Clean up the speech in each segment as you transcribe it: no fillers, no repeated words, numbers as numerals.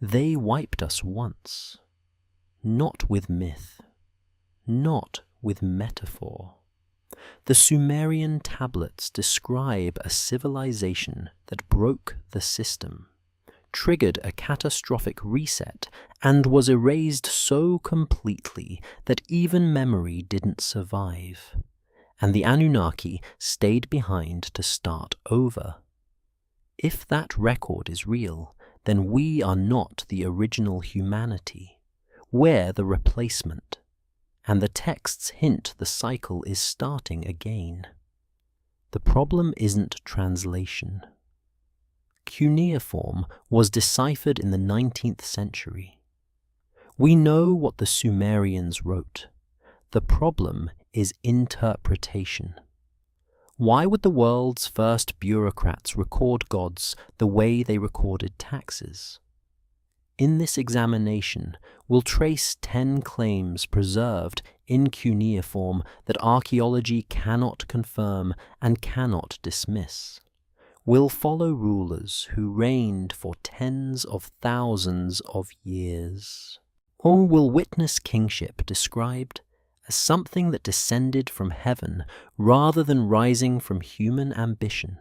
They wiped us once, not with myth, not with metaphor. The Sumerian tablets describe a civilization that broke the system, triggered a catastrophic reset, and was erased so completely that even memory didn't survive, and the Anunnaki stayed behind to start over. If that record is real, then we are not the original humanity. We're the replacement, and the texts hint the cycle is starting again. The problem isn't translation. Cuneiform was deciphered in the 19th century. We know what the Sumerians wrote. The problem is interpretation. Why would the world's first bureaucrats record gods the way they recorded taxes? In this examination, we'll trace 10 claims preserved in cuneiform that archaeology cannot confirm and cannot dismiss. We'll follow rulers who reigned for tens of thousands of years. Or we'll witness kingship described as something that descended from heaven rather than rising from human ambition.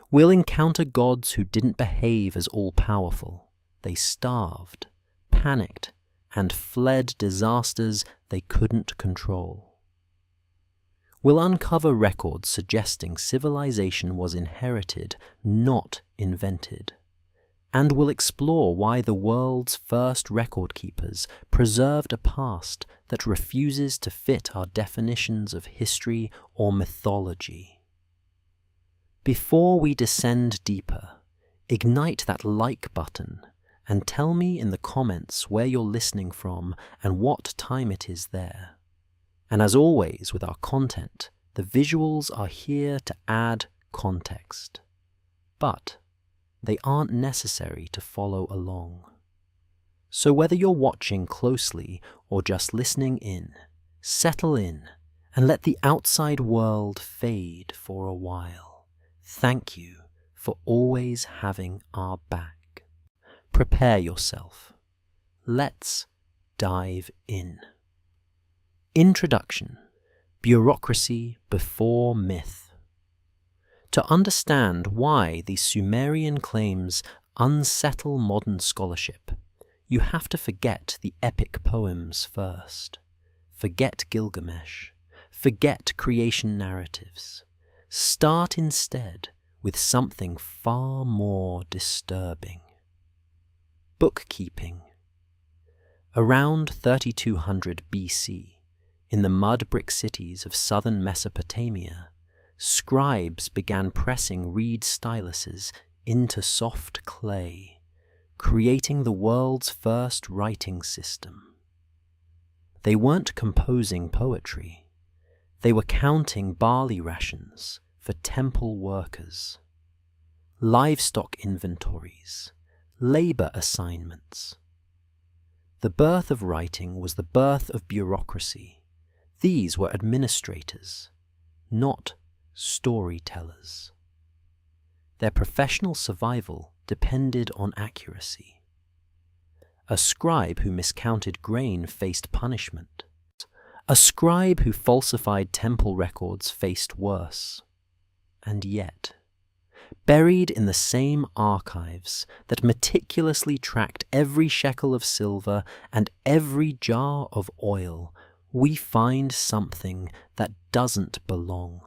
We'll encounter gods who didn't behave as all-powerful. They starved, panicked, and fled disasters they couldn't control. We'll uncover records suggesting civilization was inherited, not invented. And we'll explore why the world's first record keepers preserved a past that refuses to fit our definitions of history or mythology. Before we descend deeper, ignite that like button and tell me in the comments where you're listening from and what time it is there. And as always with our content, the visuals are here to add context. But they aren't necessary to follow along. So whether you're watching closely or just listening in, settle in and let the outside world fade for a while. Thank you for always having our back. Prepare yourself. Let's dive in. Introduction: Bureaucracy before myth. To understand why these Sumerian claims unsettle modern scholarship, you have to forget the epic poems first. Forget Gilgamesh. Forget creation narratives. Start instead with something far more disturbing. Bookkeeping. Around 3200 BC, in the mud brick cities of southern Mesopotamia, scribes began pressing reed styluses into soft clay, creating the world's first writing system. They weren't composing poetry. They were counting barley rations for temple workers, livestock inventories, labor assignments. The birth of writing was the birth of bureaucracy. These were administrators, not storytellers. Their professional survival depended on accuracy. A scribe who miscounted grain faced punishment. A scribe who falsified temple records faced worse. And yet, buried in the same archives that meticulously tracked every shekel of silver and every jar of oil, we find something that doesn't belong.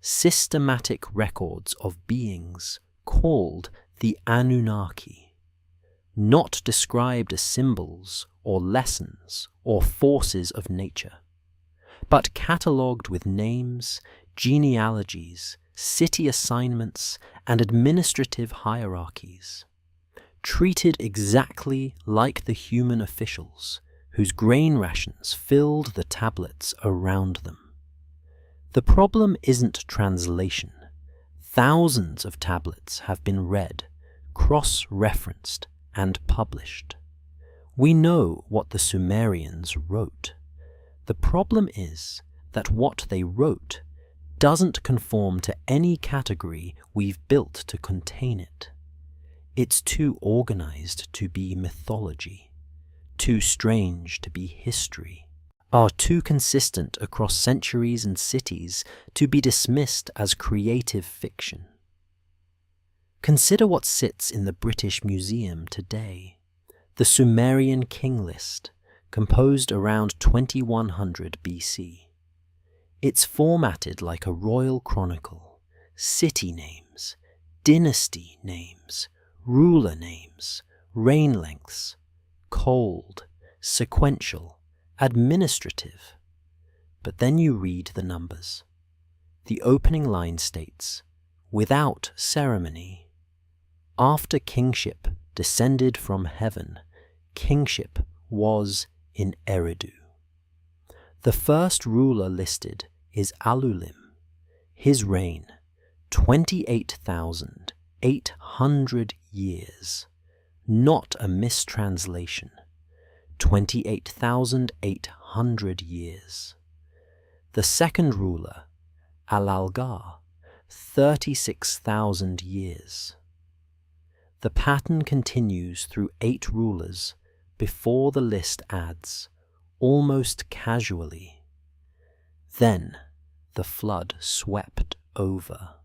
Systematic records of beings called the Anunnaki, not described as symbols or lessons or forces of nature, but catalogued with names, genealogies, city assignments, and administrative hierarchies, treated exactly like the human officials whose grain rations filled the tablets around them. The problem isn't translation. Thousands of tablets have been read, cross-referenced, and published. We know what the Sumerians wrote. The problem is that what they wrote doesn't conform to any category we've built to contain it. It's too organized to be mythology, too strange to be history, are too consistent across centuries and cities to be dismissed as creative fiction. Consider what sits in the British Museum today. The Sumerian king list, composed around 2100 BC. It's formatted like a royal chronicle, city names, dynasty names, ruler names, reign lengths, cold, sequential, administrative. But then you read the numbers. The opening line states, without ceremony. After kingship descended from heaven, kingship was in Eridu. The first ruler listed is Alulim. His reign, 28,800 years. Not a mistranslation. 28,800 years. The second ruler, Alalgar, 36,000 years. The pattern continues through 8 rulers before the list adds, almost casually, then the flood swept over.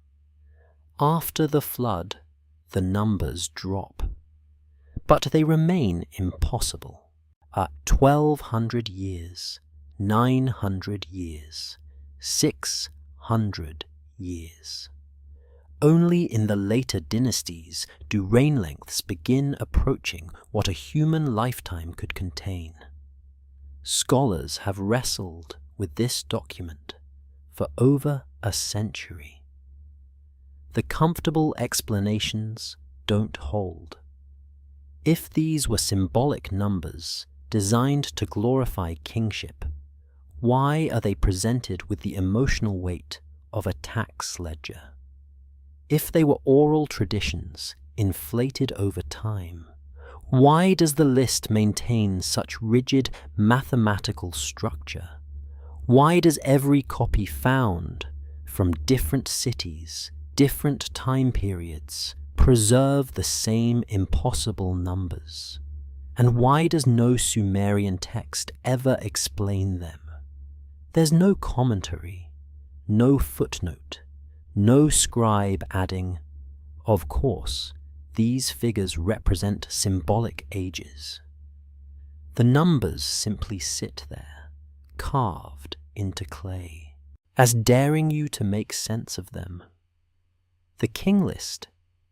After the flood, the numbers drop, but they remain impossible. At 1200 years, 900 years, 600 years. Only in the later dynasties do reign lengths begin approaching what a human lifetime could contain. Scholars have wrestled with this document for over a century. The comfortable explanations don't hold. If these were symbolic numbers designed to glorify kingship, why are they presented with the emotional weight of a tax ledger? If they were oral traditions inflated over time, why does the list maintain such rigid mathematical structure? Why does every copy found from different cities, different time periods, preserve the same impossible numbers? And why does no Sumerian text ever explain them? There's no commentary, no footnote, no scribe adding, of course, these figures represent symbolic ages. The numbers simply sit there, carved into clay, as daring you to make sense of them. The king list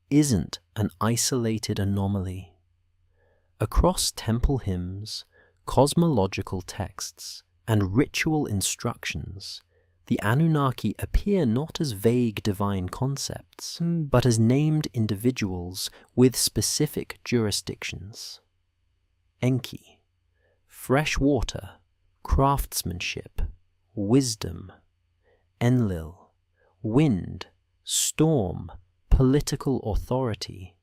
isn't an isolated anomaly. Across temple hymns, cosmological texts, and ritual instructions, the Anunnaki appear not as vague divine concepts, but as named individuals with specific jurisdictions. Enki, fresh water, craftsmanship, wisdom. Enlil, wind, storm, political authority.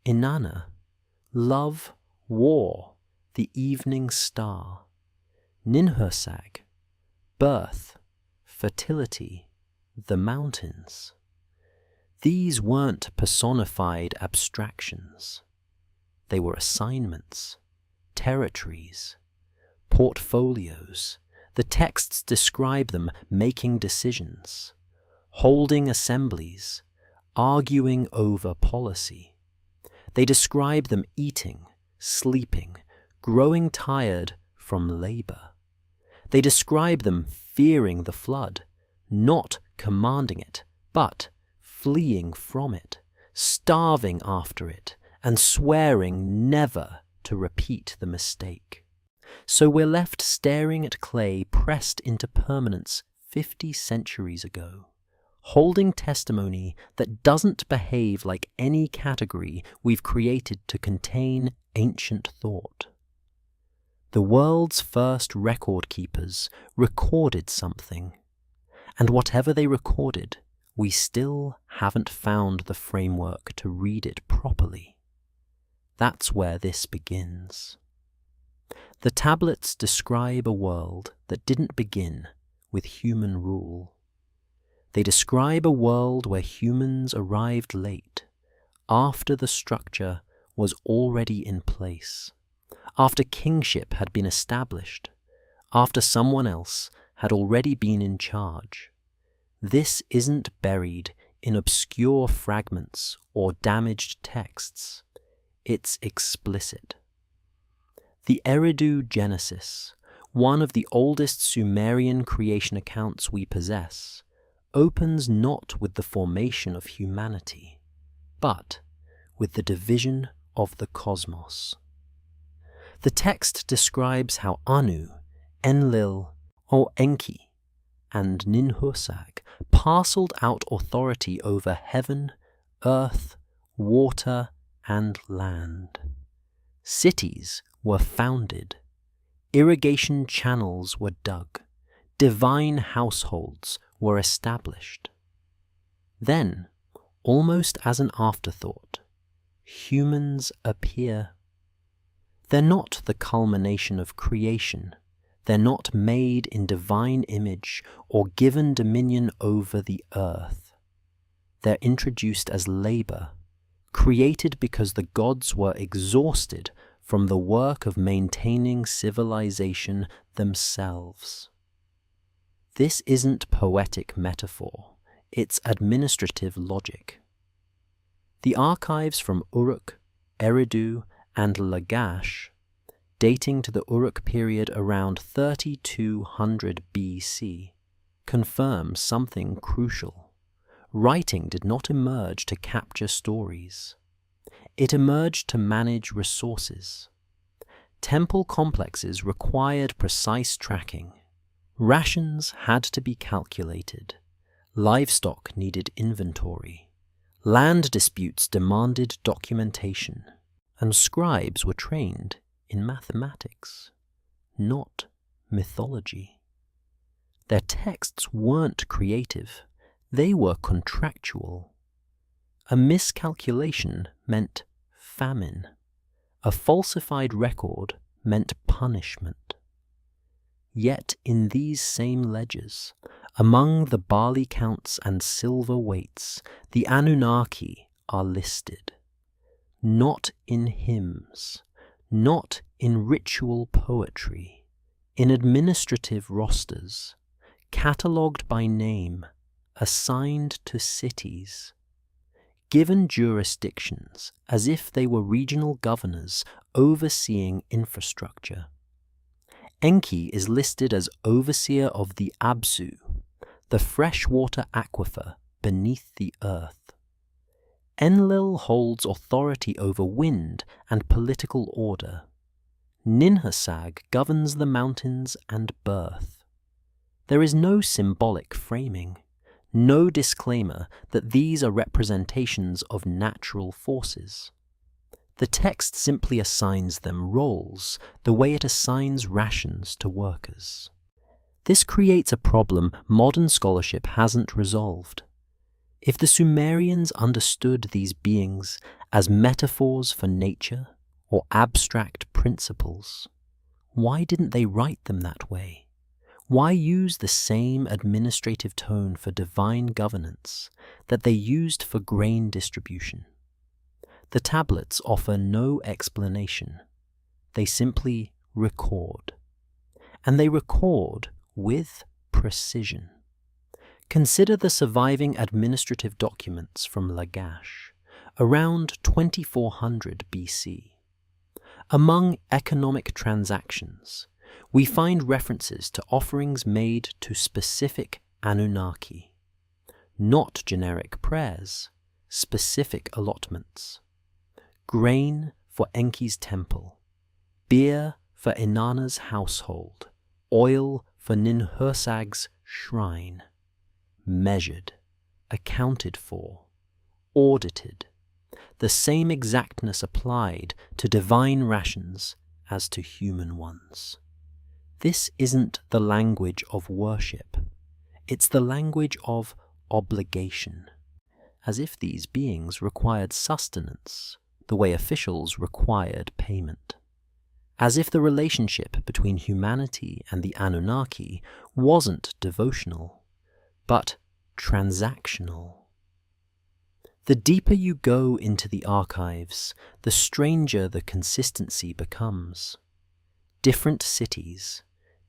Inanna, love, war, the evening star. Ninhursag, birth, fertility, the mountains. These weren't personified abstractions. They were assignments, territories, portfolios. The texts describe them making decisions, holding assemblies, arguing over policy. They describe them eating, sleeping, growing tired from labor. They describe them fearing the flood, not commanding it, but fleeing from it, starving after it, and swearing never to repeat the mistake. So we're left staring at clay pressed into permanence 50 centuries ago, holding testimony that doesn't behave like any category we've created to contain ancient thought. The world's first record keepers recorded something, and whatever they recorded, we still haven't found the framework to read it properly. That's where this begins. The tablets describe a world that didn't begin with human rule. They describe a world where humans arrived late, after the structure was already in place, after kingship had been established, after someone else had already been in charge. This isn't buried in obscure fragments or damaged texts. It's explicit. The Eridu Genesis, one of the oldest Sumerian creation accounts we possess, opens not with the formation of humanity, but with the division of the cosmos. The text describes how Anu, Enlil, or Enki, and Ninhursag parcelled out authority over heaven, earth, water, and land. Cities were founded, irrigation channels were dug, divine households were established. Then, almost as an afterthought, humans appear. They're not the culmination of creation. They're not made in divine image or given dominion over the earth. They're introduced as labor, created because the gods were exhausted from the work of maintaining civilization themselves. This isn't poetic metaphor, it's administrative logic. The archives from Uruk, Eridu, and Lagash, dating to the Uruk period around 3200 BC, confirm something crucial. Writing did not emerge to capture stories. It emerged to manage resources. Temple complexes required precise tracking. Rations had to be calculated. Livestock needed inventory. Land disputes demanded documentation. And scribes were trained in mathematics, not mythology. Their texts weren't creative, they were contractual. A miscalculation meant famine. A falsified record meant punishment. Yet in these same ledgers, among the barley counts and silver weights, the Anunnaki are listed. Not in hymns, not in ritual poetry, in administrative rosters, catalogued by name, assigned to cities, given jurisdictions as if they were regional governors overseeing infrastructure. Enki is listed as overseer of the Absu, the freshwater aquifer beneath the earth. Enlil holds authority over wind and political order. Ninhursag governs the mountains and birth. There is no symbolic framing, no disclaimer that these are representations of natural forces. The text simply assigns them roles, the way it assigns rations to workers. This creates a problem modern scholarship hasn't resolved. If the Sumerians understood these beings as metaphors for nature or abstract principles, why didn't they write them that way? Why use the same administrative tone for divine governance that they used for grain distribution? The tablets offer no explanation. They simply record. And they record with precision. Consider the surviving administrative documents from Lagash, around 2400 BC. Among economic transactions, we find references to offerings made to specific Anunnaki, not generic prayers, specific allotments. Grain for Enki's temple, beer for Inanna's household, oil for Ninhursag's shrine. Measured, accounted for, audited, the same exactness applied to divine rations as to human ones. This isn't the language of worship, it's the language of obligation, as if these beings required sustenance the way officials required payment. As if the relationship between humanity and the Anunnaki wasn't devotional, but transactional. The deeper you go into the archives, the stranger the consistency becomes. Different cities,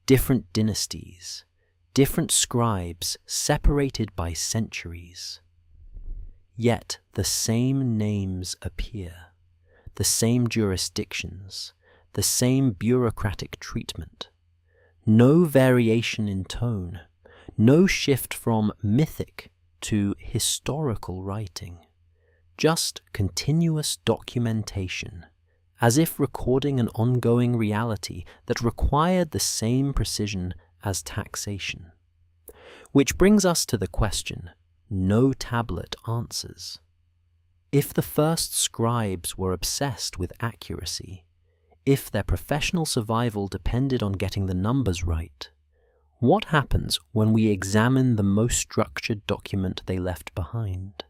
different dynasties, different scribes separated by centuries. Yet the same names appear, the same jurisdictions, the same bureaucratic treatment. No variation in tone, no shift from mythic to historical writing, just continuous documentation, as if recording an ongoing reality that required the same precision as taxation. Which brings us to the question no tablet answers. If the first scribes were obsessed with accuracy, if their professional survival depended on getting the numbers right, what happens when we examine the most structured document they left behind?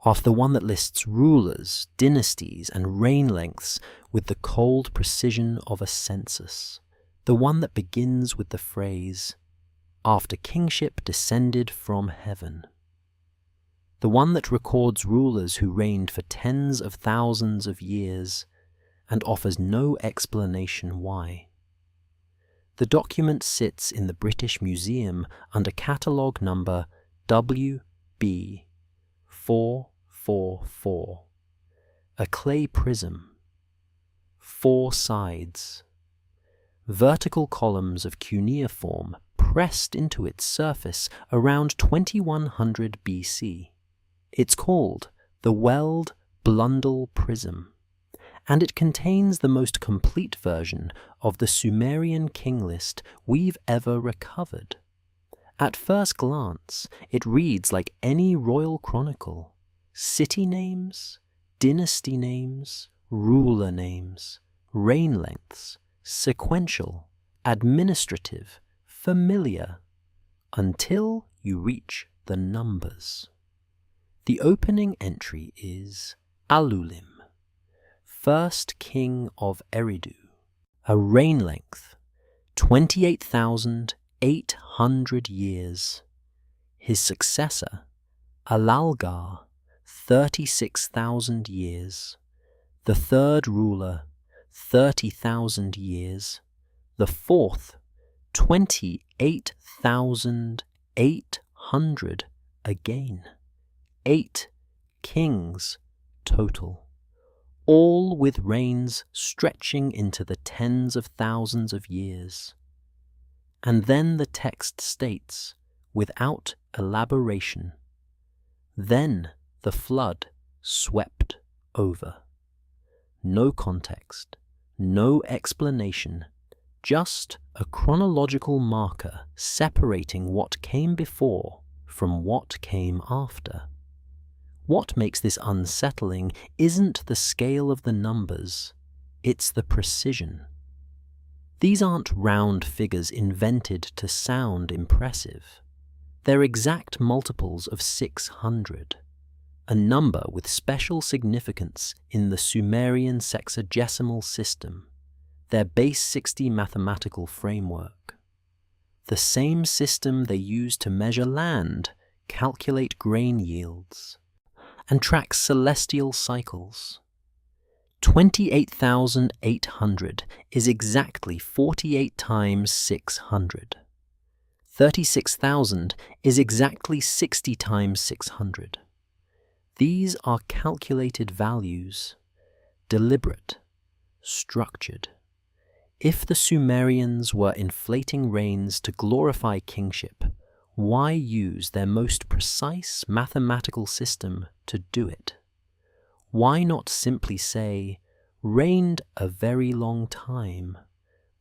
Of the one that lists rulers, dynasties, and reign lengths with the cold precision of a census, the one that begins with the phrase, "After kingship descended from heaven," the one that records rulers who reigned for tens of thousands of years and offers no explanation why. The document sits in the British Museum under catalogue number WB444, a clay prism, 4 sides, vertical columns of cuneiform pressed into its surface around 2100 BC. It's called the Weld Blundell Prism, and it contains the most complete version of the Sumerian king list we've ever recovered. At first glance, it reads like any royal chronicle: city names, dynasty names, ruler names, reign lengths, sequential, administrative, familiar, until you reach the numbers. The opening entry is Alulim, first king of Eridu, a reign length, 28,800 years. His successor, Alalgar, 36,000 years. The third ruler, 30,000 years. The fourth, 28,800 again. 8 kings total, all with reigns stretching into the tens of thousands of years. And then the text states, without elaboration, then the flood swept over. No context, no explanation, just a chronological marker separating what came before from what came after. What makes this unsettling isn't the scale of the numbers, it's the precision. These aren't round figures invented to sound impressive. They're exact multiples of 600, a number with special significance in the Sumerian sexagesimal system, their base 60 mathematical framework. The same system they use to measure land, calculate grain yields, and track celestial cycles. 28,800 is exactly 48 times 600. 36,000 is exactly 60 times 600. These are calculated values, deliberate, structured. If the Sumerians were inflating reigns to glorify kingship, why use their most precise mathematical system to do it? Why not simply say, reigned a very long time,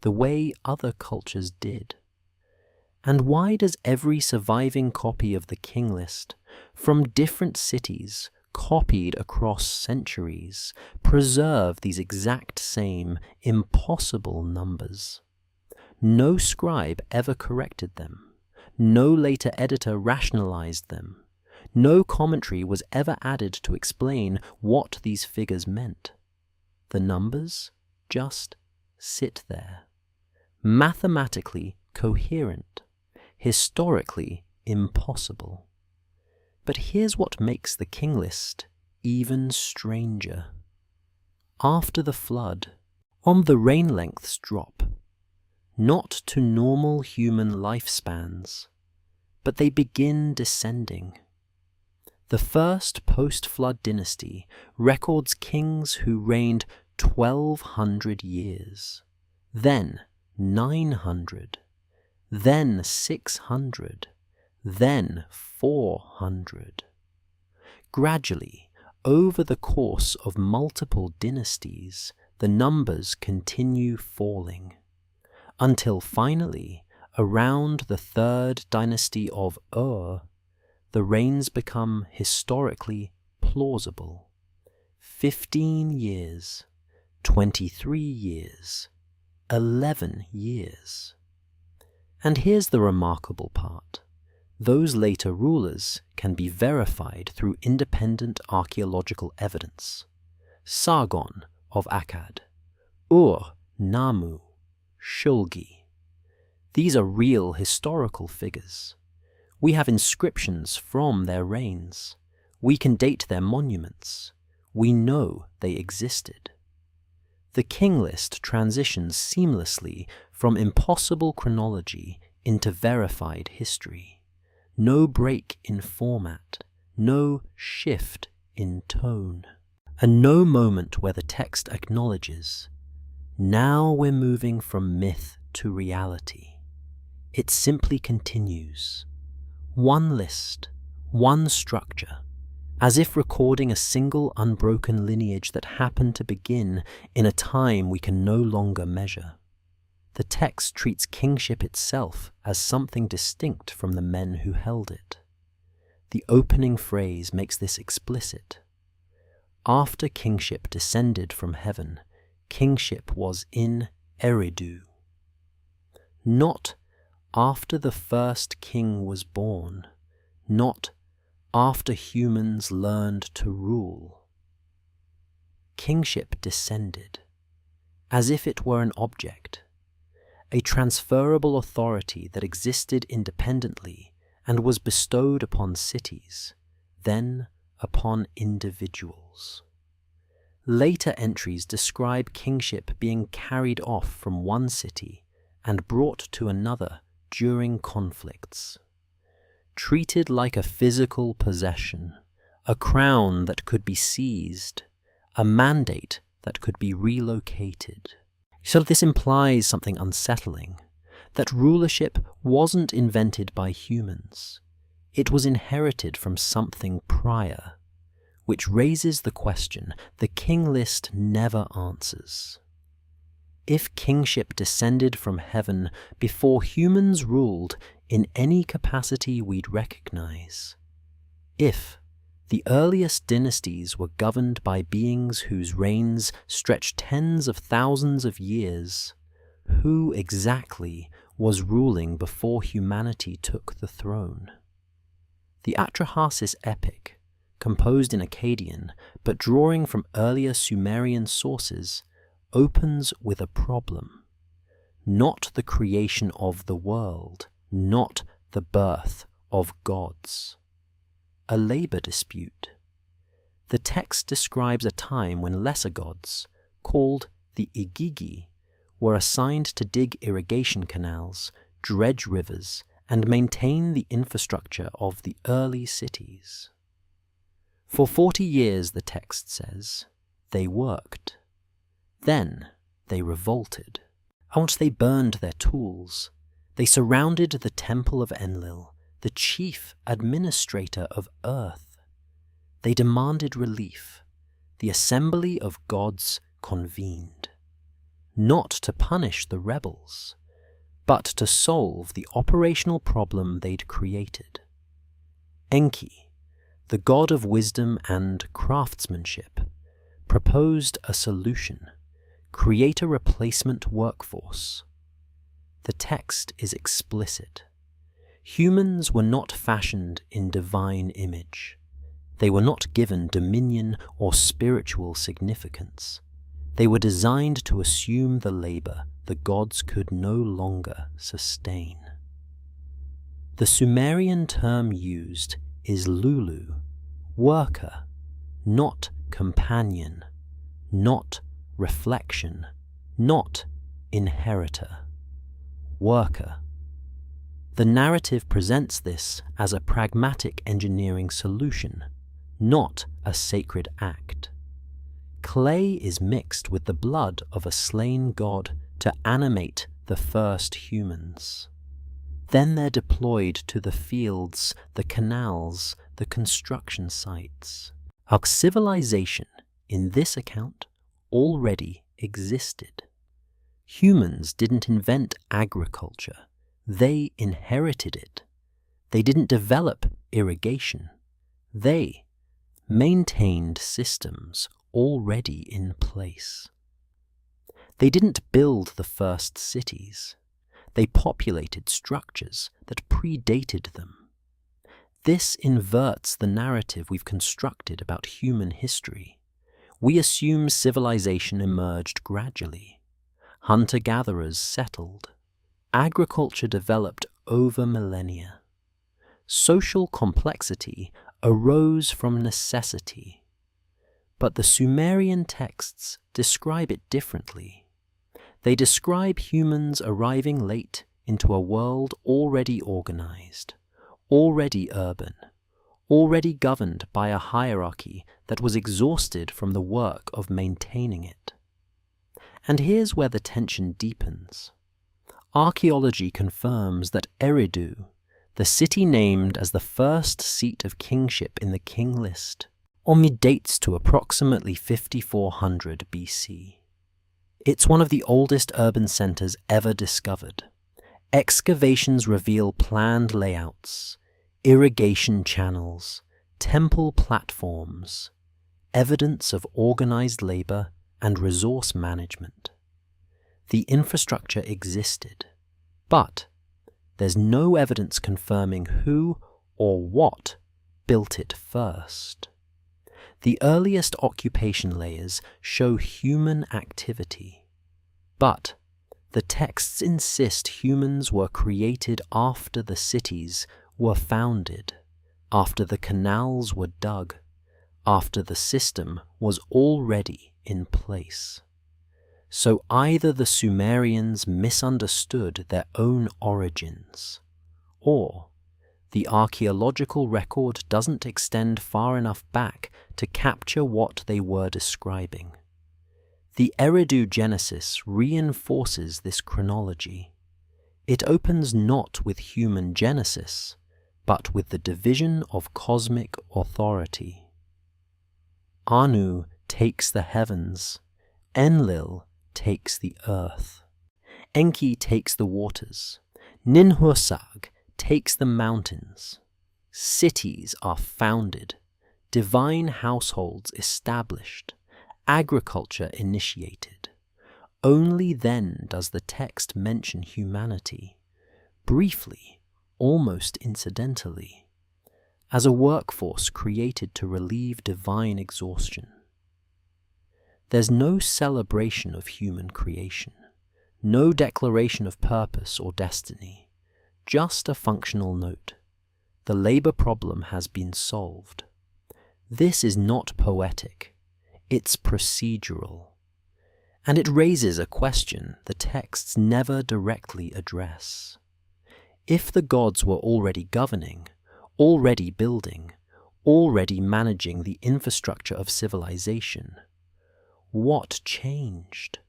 the way other cultures did? And why does every surviving copy of the king list, from different cities, copied across centuries, preserve these exact same impossible numbers? No scribe ever corrected them. No later editor rationalized them. No commentary was ever added to explain what these figures meant. The numbers just sit there, mathematically coherent, historically impossible. But here's what makes the king list even stranger. After the flood, the rain lengths drop, not to normal human lifespans, but they begin descending. The first post-flood dynasty records kings who reigned 1,200 years, then 900, then 600, then 400. Gradually, over the course of multiple dynasties, the numbers continue falling, until finally, around the third dynasty of Ur, the reigns become historically plausible. 15 years, 23 years, 11 years. And here's the remarkable part. Those later rulers can be verified through independent archaeological evidence. Sargon of Akkad, Ur-Nammu, Shulgi. These are real historical figures. We have inscriptions from their reigns. We can date their monuments. We know they existed. The king list transitions seamlessly from impossible chronology into verified history. No break in format, no shift in tone, and no moment where the text acknowledges, now we're moving from myth to reality. It simply continues. One list, one structure, as if recording a single unbroken lineage that happened to begin in a time we can no longer measure. The text treats kingship itself as something distinct from the men who held it. The opening phrase makes this explicit. After kingship descended from heaven, kingship was in Eridu. Not after the first king was born, not after humans learned to rule. Kingship descended, as if it were an object, a transferable authority that existed independently and was bestowed upon cities, then upon individuals. Later entries describe kingship being carried off from one city and brought to another during conflicts. Treated like a physical possession, a crown that could be seized, a mandate that could be relocated. So this implies something unsettling, that rulership wasn't invented by humans. It was inherited from something prior, which raises the question the king list never answers. If kingship descended from heaven before humans ruled in any capacity we'd recognize, if the earliest dynasties were governed by beings whose reigns stretched tens of thousands of years, who exactly was ruling before humanity took the throne? The Atrahasis epic, composed in Akkadian but drawing from earlier Sumerian sources, opens with a problem. Not the creation of the world, not the birth of gods. A labor dispute. The text describes a time when lesser gods, called the Igigi, were assigned to dig irrigation canals, dredge rivers, and maintain the infrastructure of the early cities. For 40 years, the text says, they worked. Then they revolted. Once they burned their tools, they surrounded the temple of Enlil, the chief administrator of earth. They demanded relief. The assembly of gods convened, not to punish the rebels, but to solve the operational problem they'd created. Enki, the god of wisdom and craftsmanship, proposed a solution: create a replacement workforce. The text is explicit. Humans were not fashioned in divine image. They were not given dominion or spiritual significance. They were designed to assume the labor the gods could no longer sustain. The Sumerian term used is lulu, worker, not companion, not reflection, not inheritor, worker. The narrative presents this as a pragmatic engineering solution, not a sacred act. Clay is mixed with the blood of a slain god to animate the first humans. Then they're deployed to the fields, the canals, the construction sites. Our civilization, in this account, already existed. Humans didn't invent agriculture, they inherited it. They didn't develop irrigation, they maintained systems already in place. They didn't build the first cities, they populated structures that predated them. This inverts the narrative we've constructed about human history. We assume civilization emerged gradually. Hunter-gatherers settled. Agriculture developed over millennia. Social complexity arose from necessity. But the Sumerian texts describe it differently. They describe humans arriving late into a world already organized, already urban, already governed by a hierarchy that was exhausted from the work of maintaining it. And here's where the tension deepens. Archaeology confirms that Eridu, the city named as the first seat of kingship in the king list, only dates to approximately 5400 BC. It's one of the oldest urban centers ever discovered. Excavations reveal planned layouts, irrigation channels, temple platforms, evidence of organized labor and resource management. The infrastructure existed, but there's no evidence confirming who or what built it first. The earliest occupation layers show human activity, but the texts insist humans were created after the cities were founded, after the canals were dug, after the system was already in place. So either the Sumerians misunderstood their own origins, or the archaeological record doesn't extend far enough back to capture what they were describing. The Eridu Genesis reinforces this chronology. It opens not with human genesis, but with the division of cosmic authority. Anu takes the heavens, Enlil takes the earth, Enki takes the waters, Ninhursag takes the mountains. Cities are founded, divine households established, agriculture initiated. Only then does the text mention humanity, briefly, almost incidentally, as a workforce created to relieve divine exhaustion. There's no celebration of human creation, no declaration of purpose or destiny. Just a functional note. The labor problem has been solved. This is not poetic, it's procedural. And it raises a question the texts never directly address. If the gods were already governing, already building, already managing the infrastructure of civilization, what changed?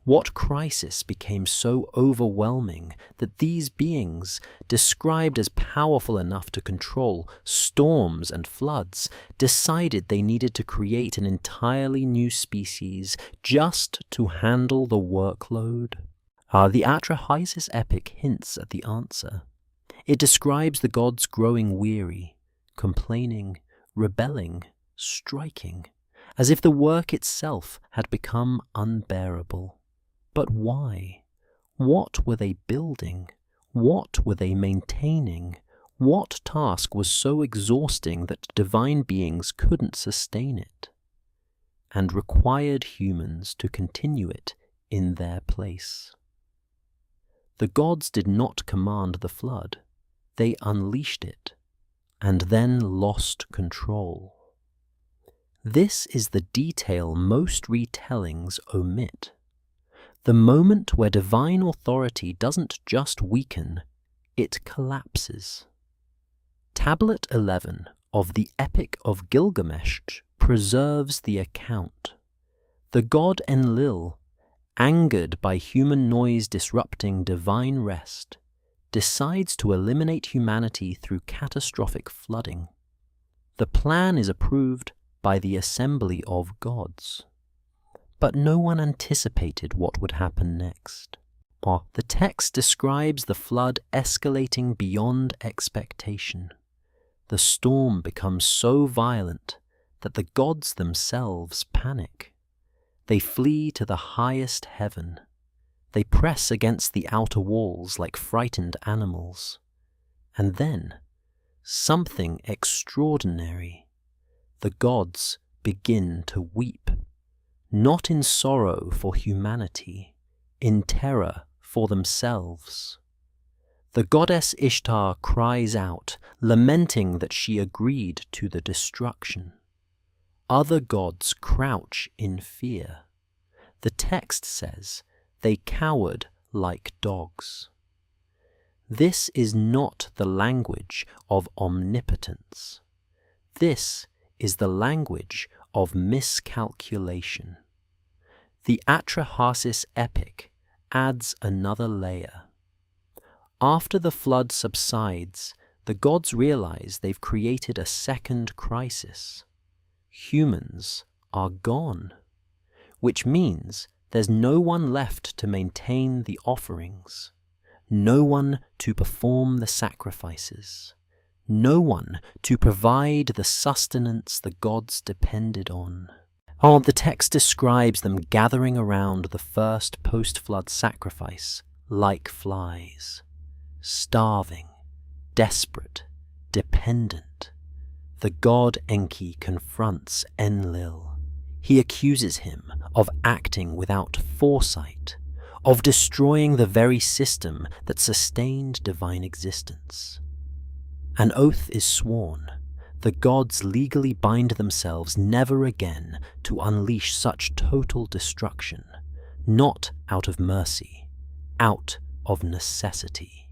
What crisis became so overwhelming that these beings, described as powerful enough to control storms and floods, decided they needed to create an entirely new species just to handle the workload? The Atrahasis epic hints at the answer. It describes the gods growing weary, complaining, rebelling, striking, as if the work itself had become unbearable. But why? What were they building? What were they maintaining? What task was so exhausting that divine beings couldn't sustain it, and required humans to continue it in their place? The gods did not command the flood. They unleashed it, and then lost control. This is the detail most retellings omit. The moment where divine authority doesn't just weaken, it collapses. Tablet 11 of the Epic of Gilgamesh preserves the account. The god Enlil, angered by human noise disrupting divine rest, decides to eliminate humanity through catastrophic flooding. The plan is approved by the assembly of gods. But no one anticipated what would happen next. The text describes the flood escalating beyond expectation. The storm becomes so violent that the gods themselves panic. They flee to the highest heaven. They press against the outer walls like frightened animals. And then, something extraordinary. The gods begin to weep, not in sorrow for humanity, in terror for themselves. The goddess Ishtar cries out, lamenting that she agreed to the destruction. Other gods crouch in fear. The text says they cowered like dogs. This is not the language of omnipotence. This is the language of miscalculation. The Atrahasis epic adds another layer. After the flood subsides, the gods realize they've created a second crisis. Humans are gone, which means there's no one left to maintain the offerings, no one to perform the sacrifices, no one to provide the sustenance the gods depended on. The text describes them gathering around the first post-flood sacrifice like flies, starving, desperate, dependent. The god Enki confronts Enlil. He accuses him of acting without foresight, of destroying the very system that sustained divine existence. An oath is sworn. The gods legally bind themselves never again to unleash such total destruction, not out of mercy, out of necessity.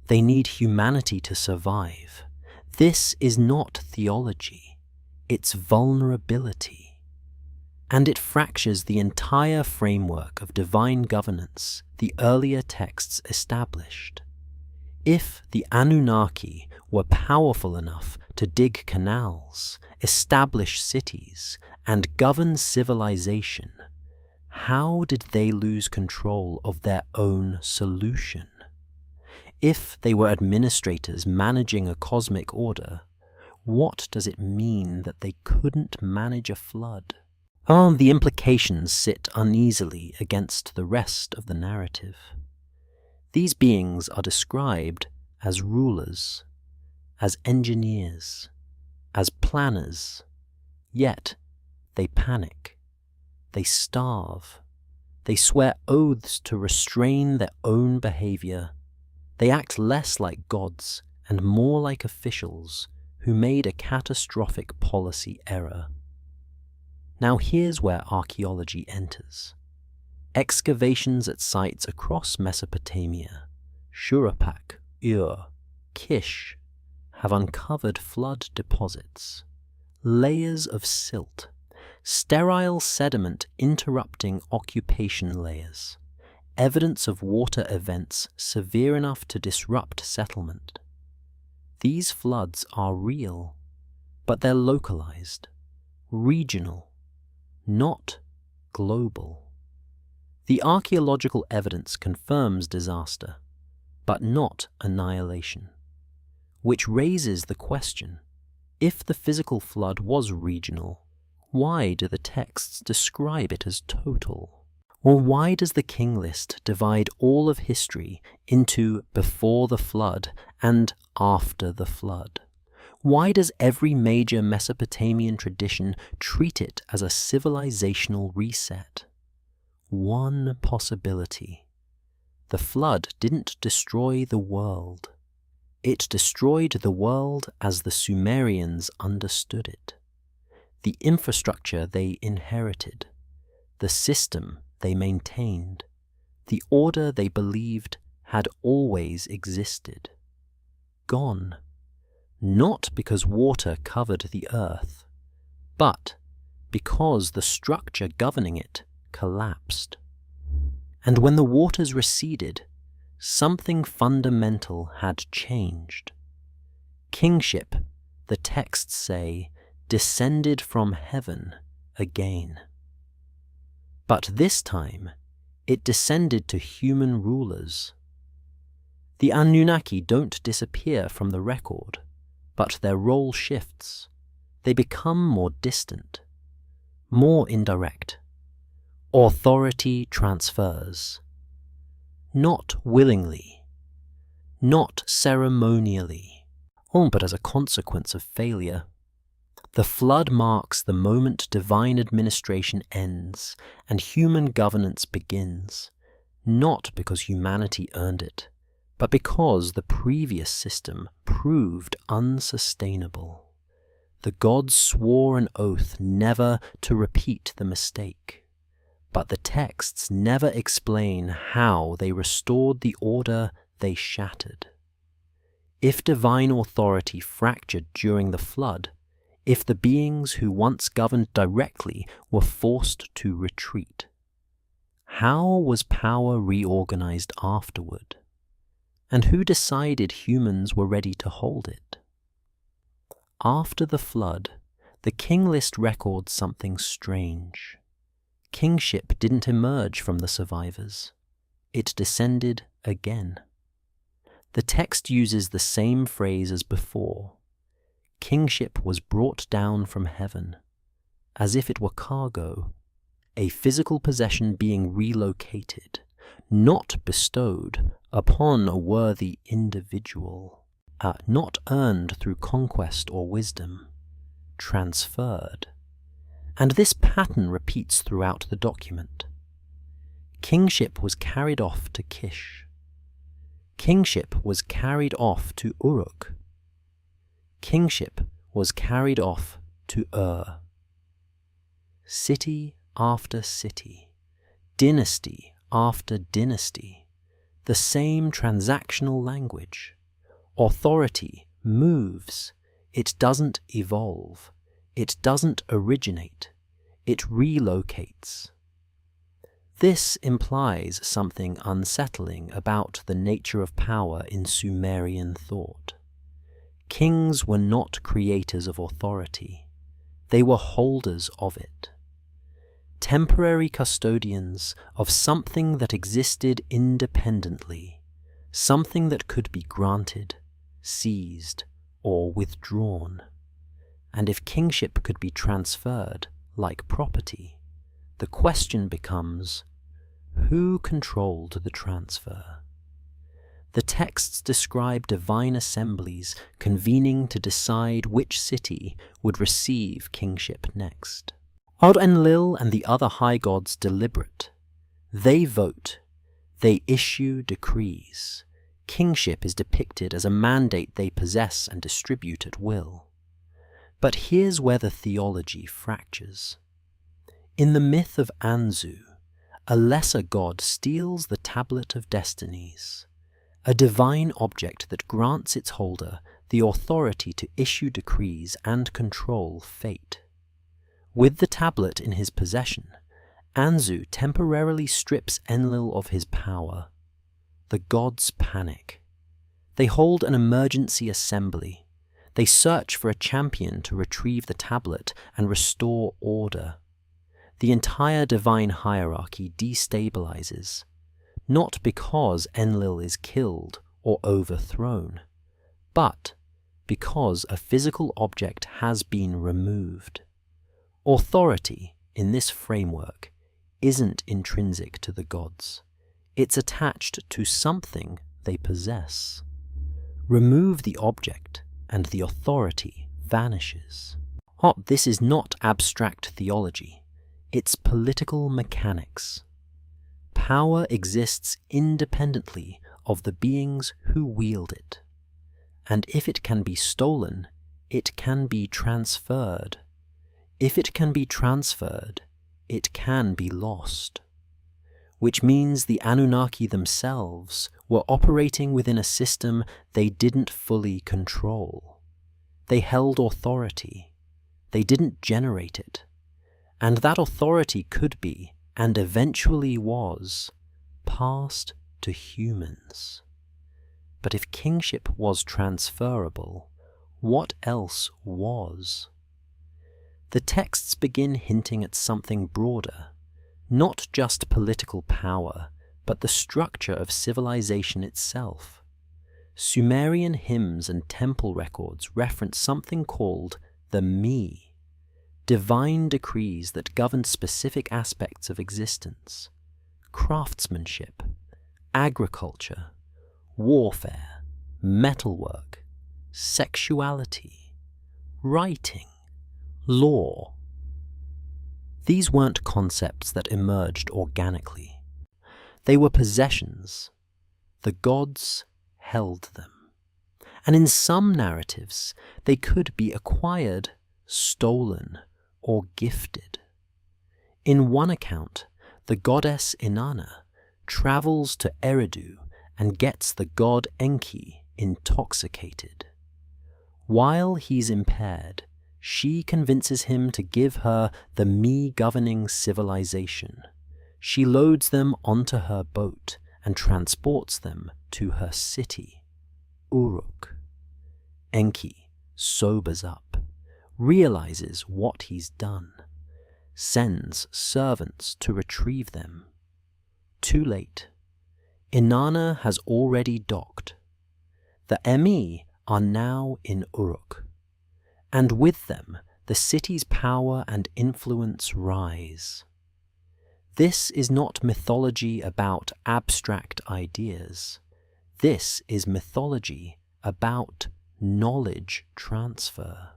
They need humanity to survive. This is not theology, it's vulnerability. And it fractures the entire framework of divine governance the earlier texts established. If the Anunnaki were powerful enough to dig canals, establish cities, and govern civilization, how did they lose control of their own solution? If they were administrators managing a cosmic order, what does it mean that they couldn't manage a flood? The implications sit uneasily against the rest of the narrative. These beings are described as rulers, as engineers, as planners, yet they panic, they starve, they swear oaths to restrain their own behavior. They act less like gods and more like officials who made a catastrophic policy error. Now here's where archaeology enters. Excavations at sites across Mesopotamia, Shuruppak, Ur, Kish, have uncovered flood deposits, layers of silt, sterile sediment interrupting occupation layers, evidence of water events severe enough to disrupt settlement. These floods are real, but they're localized, regional, not global. The archaeological evidence confirms disaster, but not annihilation, which raises the question, if the physical flood was regional, why do the texts describe it as total? Or why does the king list divide all of history into before the flood and after the flood? Why does every major Mesopotamian tradition treat it as a civilizational reset? One possibility. The flood didn't destroy the world. It destroyed the world as the Sumerians understood it. the infrastructure they inherited, the system they maintained, the order they believed had always existed. Gone, not because water covered the earth, but because the structure governing it collapsed. And when the waters receded, something fundamental had changed. Kingship, the texts say, descended from heaven again. But this time, it descended to human rulers. The Anunnaki don't disappear from the record, but their role shifts. They become more distant, more indirect. Authority transfers. Not willingly, not ceremonially, but as a consequence of failure. The flood marks the moment divine administration ends and human governance begins, not because humanity earned it, but because the previous system proved unsustainable. The gods swore an oath never to repeat the mistake, but the texts never explain how they restored the order they shattered. If divine authority fractured during the flood, if the beings who once governed directly were forced to retreat, how was power reorganized afterward? And who decided humans were ready to hold it? After the flood, the king list records something strange. Kingship didn't emerge from the survivors. It descended again. The text uses the same phrase as before. Kingship was brought down from heaven, as if it were cargo, a physical possession being relocated, not bestowed upon a worthy individual, not earned through conquest or wisdom, transferred. And this pattern repeats throughout the document. Kingship was carried off to Kish. Kingship was carried off to Uruk. Kingship was carried off to City after city, dynasty after dynasty, the same transactional language. Authority moves, it doesn't evolve, it doesn't originate, it relocates. This implies something unsettling about the nature of power in Sumerian thought. Kings were not creators of authority, they were holders of it. Temporary custodians of something that existed independently, something that could be granted, seized, or withdrawn. And if kingship could be transferred, like property, the question becomes, who controlled the transfer? The texts describe divine assemblies convening to decide which city would receive kingship next. Enlil and the other high gods deliberate. They vote. They issue decrees. Kingship is depicted as a mandate they possess and distribute at will. But here's where the theology fractures. In the myth of Anzu, a lesser god steals the tablet of destinies, a divine object that grants its holder the authority to issue decrees and control fate. With the tablet in his possession, Anzu temporarily strips Enlil of his power. The gods panic. They hold an emergency assembly. They search for a champion to retrieve the tablet and restore order. The entire divine hierarchy destabilizes, not because Enlil is killed or overthrown, but because a physical object has been removed. Authority, in this framework, isn't intrinsic to the gods. It's attached to something they possess. Remove the object, and the authority vanishes. This is not abstract theology. It's political mechanics. Power exists independently of the beings who wield it. And if it can be stolen, it can be transferred. If it can be transferred, it can be lost, which means the Anunnaki themselves were operating within a system they didn't fully control. They held authority. They didn't generate it. And that authority could be, and eventually was, passed to humans. But if kingship was transferable, what else was? The texts begin hinting at something broader, not just political power, but the structure of civilization itself. Sumerian hymns and temple records reference something called the me, divine decrees that govern specific aspects of existence: craftsmanship, agriculture, warfare, metalwork, sexuality, writing, law. These weren't concepts that emerged organically. They were possessions. The gods held them. And in some narratives, they could be acquired, stolen, or gifted. In one account, the goddess Inanna travels to Eridu and gets the god Enki intoxicated. While he's impaired, she convinces him to give her the me-governing civilization. She loads them onto her boat and transports them to her city, Uruk. Enki sobers up, realizes what he's done, sends servants to retrieve them. Too late. Inanna has already docked. The Emi are now in Uruk, and with them the city's power and influence rise. This is not mythology about abstract ideas. This is mythology about knowledge transfer.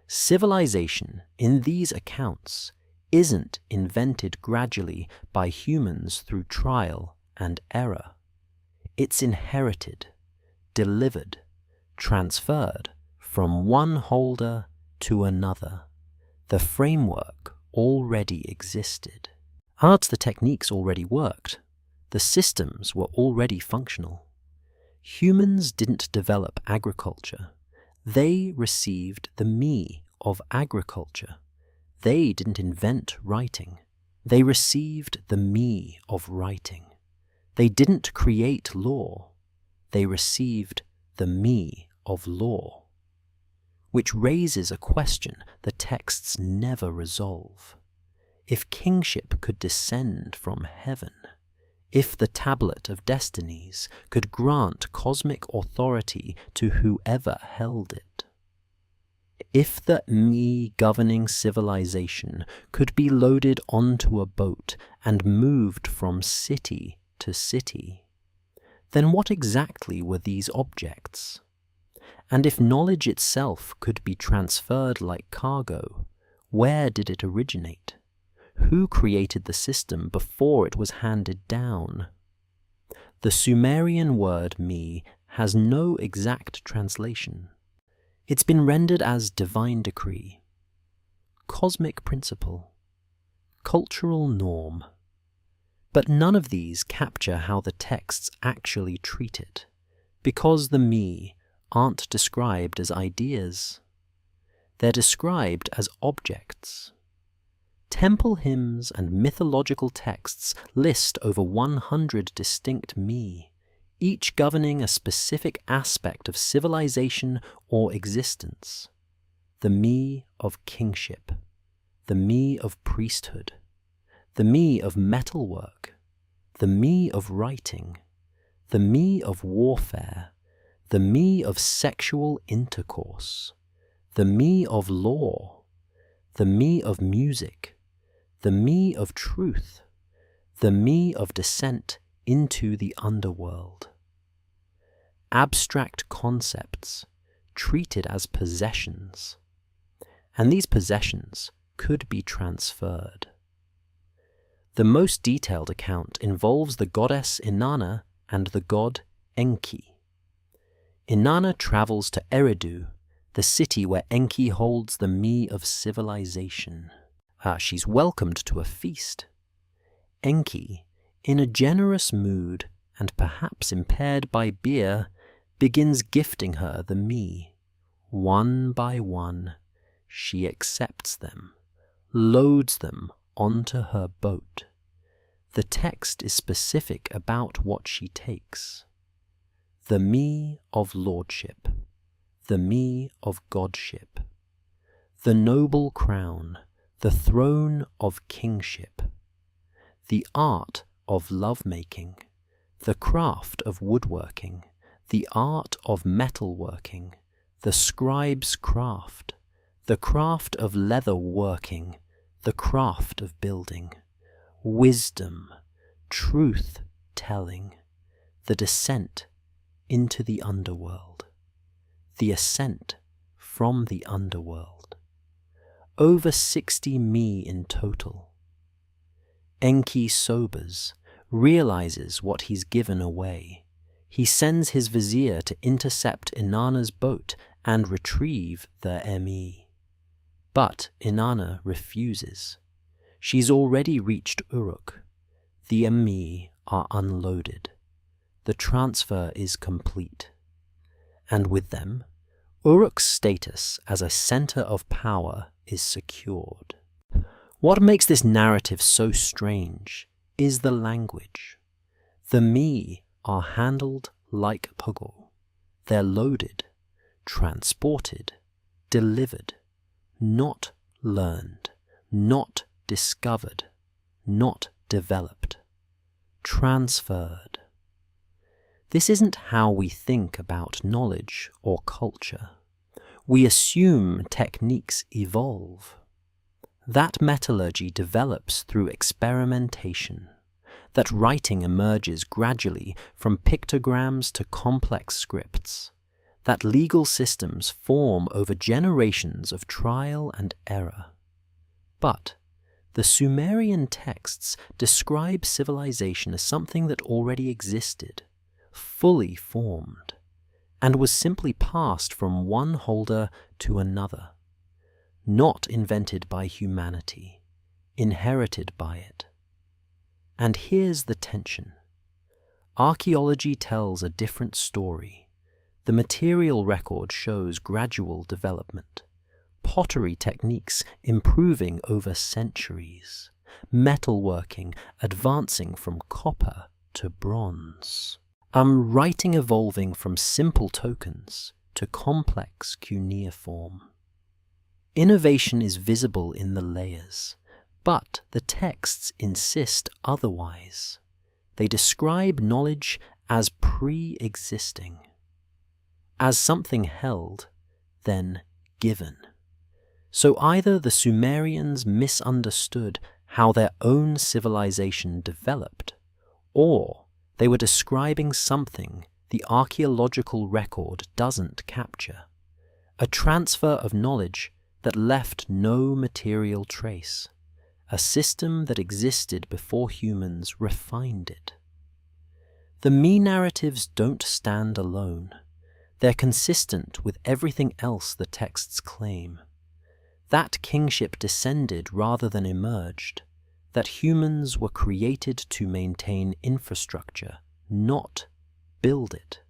Civilization in these accounts isn't invented gradually by humans through trial and error. It's inherited, delivered, transferred from one holder to another. The framework already existed. The techniques already worked. The systems were already functional. Humans didn't develop agriculture. They received the me of agriculture. They didn't invent writing. They received the me of writing. They didn't create law. They received the me of law. Which raises a question the texts never resolve. If kingship could descend from heaven, if the tablet of destinies could grant cosmic authority to whoever held it, if the me-governing civilization could be loaded onto a boat and moved from city to city, then what exactly were these objects? And if knowledge itself could be transferred like cargo, where did it originate? Who created the system before it was handed down? The Sumerian word me has no exact translation. It's been rendered as divine decree, cosmic principle, cultural norm. But none of these capture how the texts actually treat it, because the me aren't described as ideas. They're described as objects. Temple hymns and mythological texts list over 100 distinct me, each governing a specific aspect of civilization or existence. The me of kingship, the me of priesthood, the me of metalwork, the me of writing, the me of warfare, the me of sexual intercourse, the me of law, the me of music, the me of truth, the me of descent into the underworld. Abstract concepts treated as possessions, and these possessions could be transferred. The most detailed account involves the goddess Inanna and the god Enki. Inanna travels to Eridu the city where Enki holds the me of civilization. She's welcomed to a feast. Enki, in a generous mood and perhaps impaired by beer, begins gifting her the me. One by one, she accepts them, loads them onto her boat. The text is specific about what she takes. The me of lordship, the me of godship, the noble crown, the throne of kingship, the art of lovemaking, the craft of woodworking, the art of metalworking, the scribe's craft, the craft of leather working, the craft of building, wisdom, truth-telling, the descent into the underworld, the ascent from the underworld. Over 60 me in total. Enki sobers, realizes what he's given away. He sends his vizier to intercept Inanna's boat and retrieve the me. But Inanna refuses. She's already reached Uruk. The me are unloaded. The transfer is complete. And with them, Uruk's status as a center of power is secured. What makes this narrative so strange is the language. The me are handled like pugo. They're loaded, transported, delivered, not learned, not discovered, not developed, transferred. This isn't how we think about knowledge or culture. We assume techniques evolve. That metallurgy develops through experimentation, that writing emerges gradually from pictograms to complex scripts, that legal systems form over generations of trial and error. But the Sumerian texts describe civilization as something that already existed, fully formed, and was simply passed from one holder to another, not invented by humanity, inherited by it. And here's the tension. Archaeology tells a different story. The material record shows gradual development, pottery techniques improving over centuries, metalworking advancing from copper to bronze, writing evolving from simple tokens to complex cuneiform. Innovation is visible in the layers, but the texts insist otherwise. They describe knowledge as pre-existing, as something held, then given. So either the Sumerians misunderstood how their own civilization developed, or they were describing something the archaeological record doesn't capture, a transfer of knowledge that left no material trace, a system that existed before humans refined it. The me narratives don't stand alone. They're consistent with everything else the texts claim. That kingship descended rather than emerged, that humans were created to maintain infrastructure, not build it,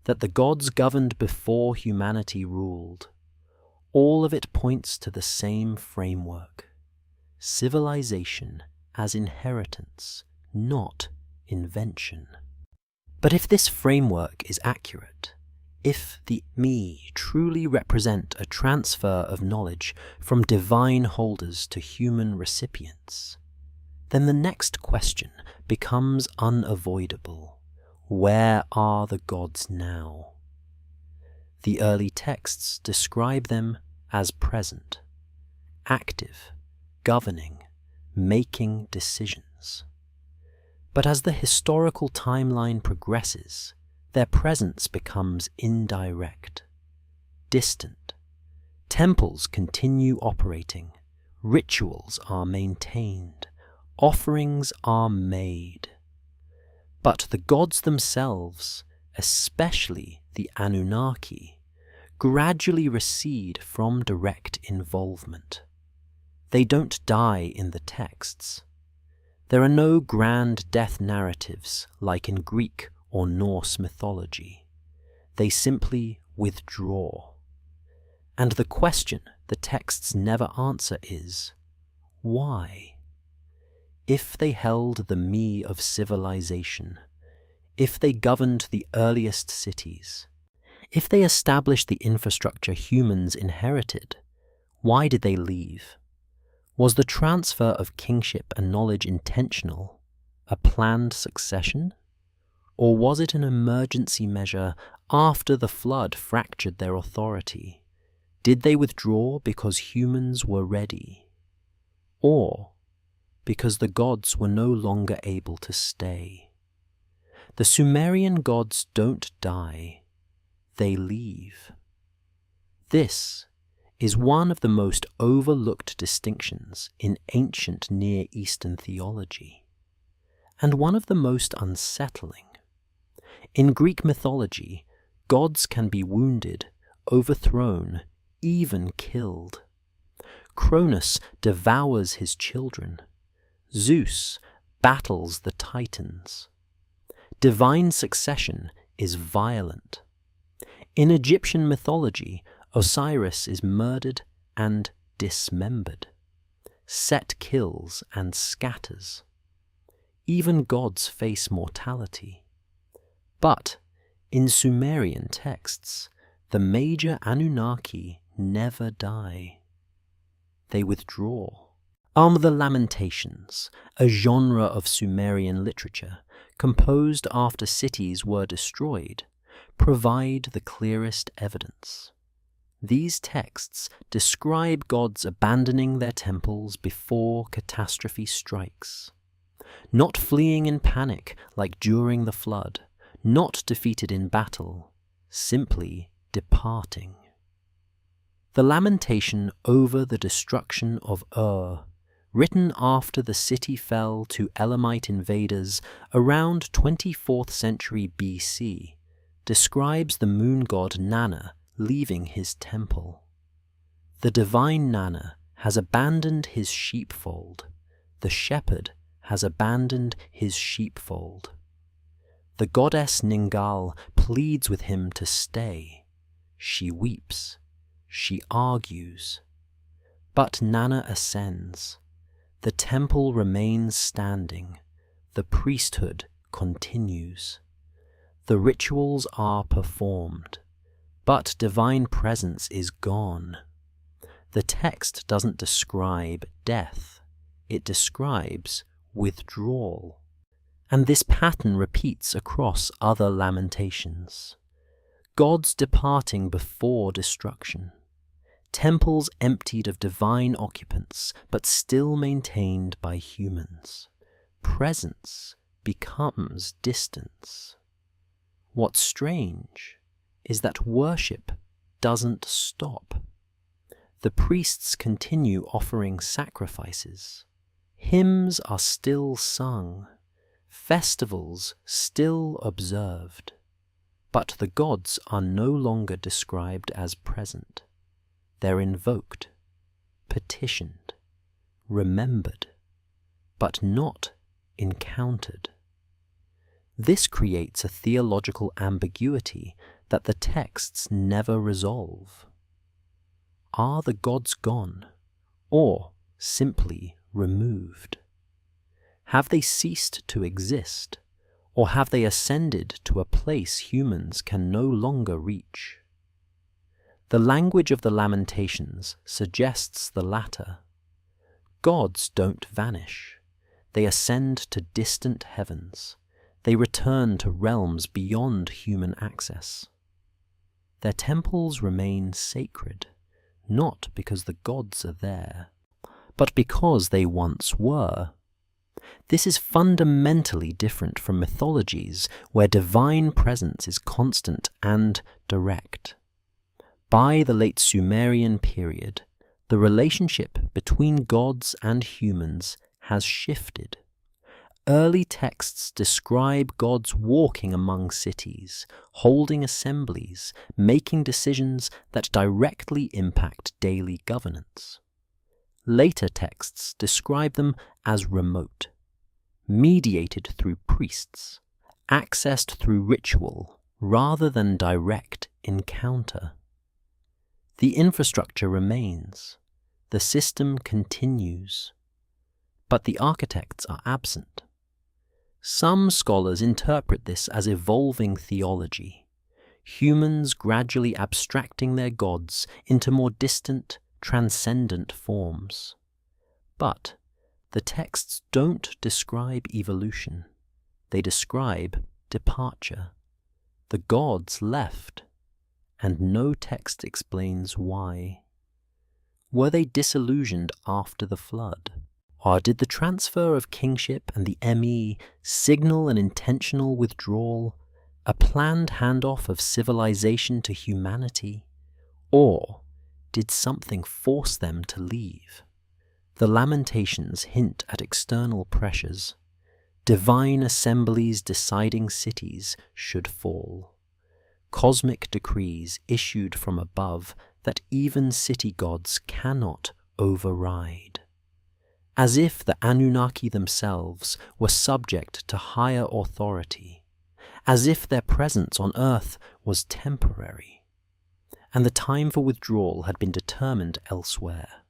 that the gods governed before humanity ruled. All of it points to the same framework: civilization as inheritance, not invention. But if this framework is accurate, if the me truly represent a transfer of knowledge from divine holders to human recipients, then the next question becomes unavoidable. Where are the gods now? The early texts describe them as present, active, governing, making decisions. But as the historical timeline progresses, their presence becomes indirect, distant. Temples continue operating, rituals are maintained, offerings are made. But the gods themselves, especially the Anunnaki, gradually recede from direct involvement. They don't die in the texts. There are no grand death narratives like in Greek or Norse mythology. They simply withdraw. And the question the texts never answer is, why? If they held the me of civilization, if they governed the earliest cities, if they established the infrastructure humans inherited, why did they leave? Was the transfer of kingship and knowledge intentional, a planned succession? Or was it an emergency measure after the flood fractured their authority? Did they withdraw because humans were ready? Or because the gods were no longer able to stay? The Sumerian gods don't die, they leave. This is one of the most overlooked distinctions in ancient Near Eastern theology, and one of the most unsettling. In Greek mythology, gods can be wounded, overthrown, even killed. Cronus devours his children. Zeus battles the Titans. Divine succession is violent. In Egyptian mythology, Osiris is murdered and dismembered. Set kills and scatters. Even gods face mortality. But in Sumerian texts, the major Anunnaki never die. They withdraw. The Lamentations, a genre of Sumerian literature composed after cities were destroyed, provide the clearest evidence. These texts describe gods abandoning their temples before catastrophe strikes, not fleeing in panic like during the flood, not defeated in battle, simply departing. The lamentation over the destruction of Ur, written after the city fell to Elamite invaders around 24th century BC, describes the moon god Nana leaving his temple. The divine Nana has abandoned his sheepfold. The shepherd has abandoned his sheepfold. The goddess Ningal pleads with him to stay. She weeps. She argues. But Nana ascends. The temple remains standing. The priesthood continues. The rituals are performed. But divine presence is gone. The text doesn't describe death. It describes withdrawal. And this pattern repeats across other lamentations. Gods departing before destruction. Temples emptied of divine occupants, but still maintained by humans. Presence becomes distance. What's strange is that worship doesn't stop. The priests continue offering sacrifices. Hymns are still sung. Festivals still observed. But the gods are no longer described as present. They're invoked, petitioned, remembered, but not encountered. This creates a theological ambiguity that the texts never resolve. Are the gods gone, or simply removed? Have they ceased to exist, or have they ascended to a place humans can no longer reach? The language of the Lamentations suggests the latter. Gods don't vanish. They ascend to distant heavens. They return to realms beyond human access. Their temples remain sacred, not because the gods are there, but because they once were. This is fundamentally different from mythologies where divine presence is constant and direct. By the late Sumerian period, the relationship between gods and humans has shifted. Early texts describe gods walking among cities, holding assemblies, making decisions that directly impact daily governance. Later texts describe them as remote, mediated through priests, accessed through ritual rather than direct encounter. The infrastructure remains, the system continues, but the architects are absent. Some scholars interpret this as evolving theology, humans gradually abstracting their gods into more distant, transcendent forms. But the texts don't describe evolution, they describe departure. The gods left, and no text explains why. Were they disillusioned after the flood? Or did the transfer of kingship and the ME signal an intentional withdrawal, a planned handoff of civilization to humanity? Or did something force them to leave? The Lamentations hint at external pressures. Divine assemblies deciding cities should fall. Cosmic decrees issued from above that even city gods cannot override. As if the Anunnaki themselves were subject to higher authority, as if their presence on Earth was temporary, and the time for withdrawal had been determined elsewhere.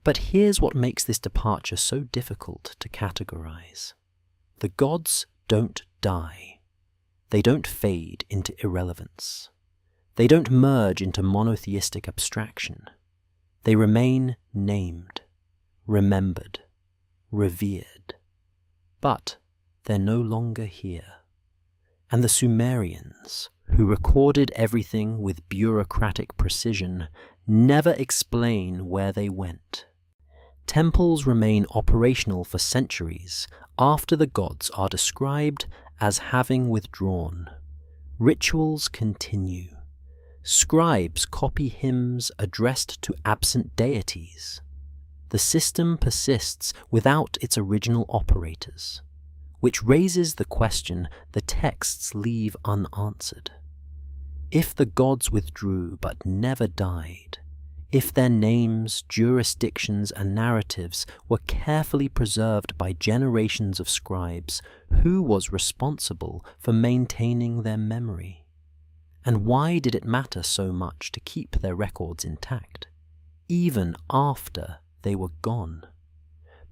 But here's what makes this departure so difficult to categorize. The gods don't die. They don't fade into irrelevance. They don't merge into monotheistic abstraction. They remain named, remembered, revered. But they're no longer here. And the Sumerians, who recorded everything with bureaucratic precision, never explain where they went. Temples remain operational for centuries after the gods are described as having withdrawn. Rituals continue. Scribes copy hymns addressed to absent deities. The system persists without its original operators, which raises the question the texts leave unanswered. If the gods withdrew but never died, if their names, jurisdictions, and narratives were carefully preserved by generations of scribes, who was responsible for maintaining their memory? And why did it matter so much to keep their records intact, even after they were gone?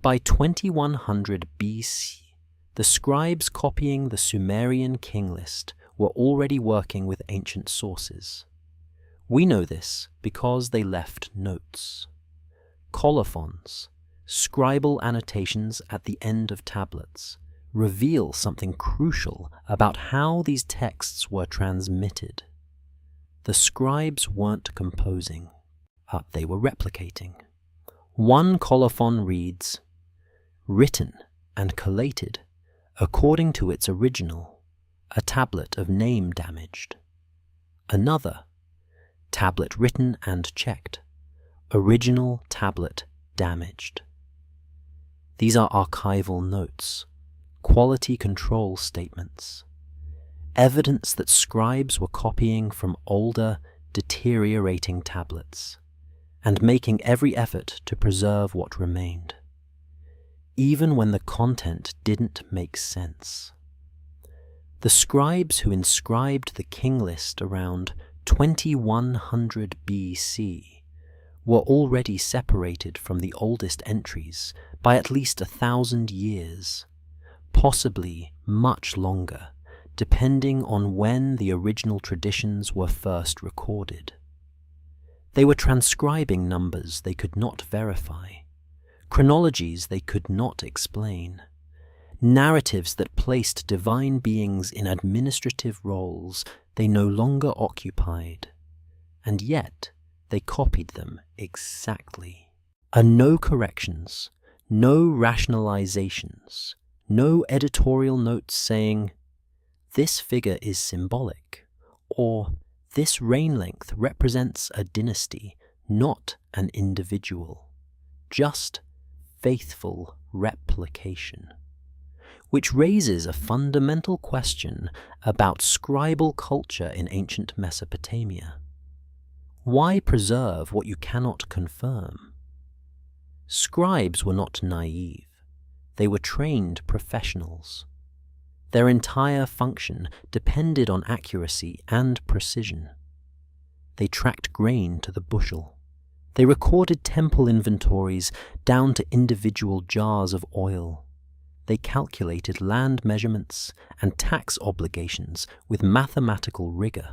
By 2100 BC, the scribes copying the Sumerian king list were already working with ancient sources. We know this because they left notes. Colophons, scribal annotations at the end of tablets, reveal something crucial about how these texts were transmitted. The scribes weren't composing, they were replicating. One colophon reads, "Written and collated according to its original, a tablet of name damaged." Another, "Tablet written and checked, original tablet damaged." These are archival notes, quality control statements, evidence that scribes were copying from older, deteriorating tablets, and making every effort to preserve what remained, even when the content didn't make sense. The scribes who inscribed the king list around 2100 BC were already separated from the oldest entries by at least 1,000 years, possibly much longer, depending on when the original traditions were first recorded. They were transcribing numbers they could not verify, chronologies they could not explain, narratives that placed divine beings in administrative roles they no longer occupied, and yet they copied them exactly. No corrections, no rationalizations, no editorial notes saying, "This figure is symbolic," or "This reign length represents a dynasty, not an individual." Just faithful replication. which raises a fundamental question about scribal culture in ancient Mesopotamia. Why preserve what you cannot confirm? Scribes were not naive. They were trained professionals. Their entire function depended on accuracy and precision. They tracked grain to the bushel. They recorded temple inventories down to individual jars of oil. They calculated land measurements and tax obligations with mathematical rigor.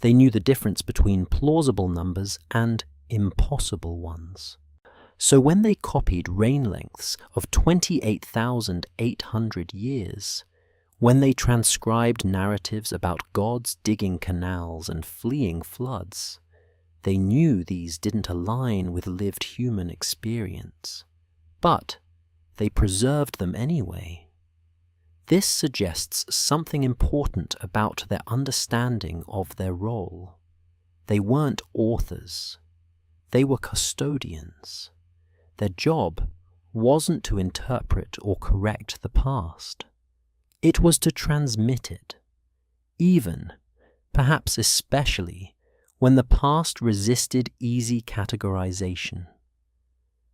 They knew the difference between plausible numbers and impossible ones. So when they copied reign lengths of 28,800 years, when they transcribed narratives about gods digging canals and fleeing floods, they knew these didn't align with lived human experience. But they preserved them anyway. This suggests something important about their understanding of their role. They weren't authors. They were custodians. Their job wasn't to interpret or correct the past. It was to transmit it, even, perhaps especially, when the past resisted easy categorization.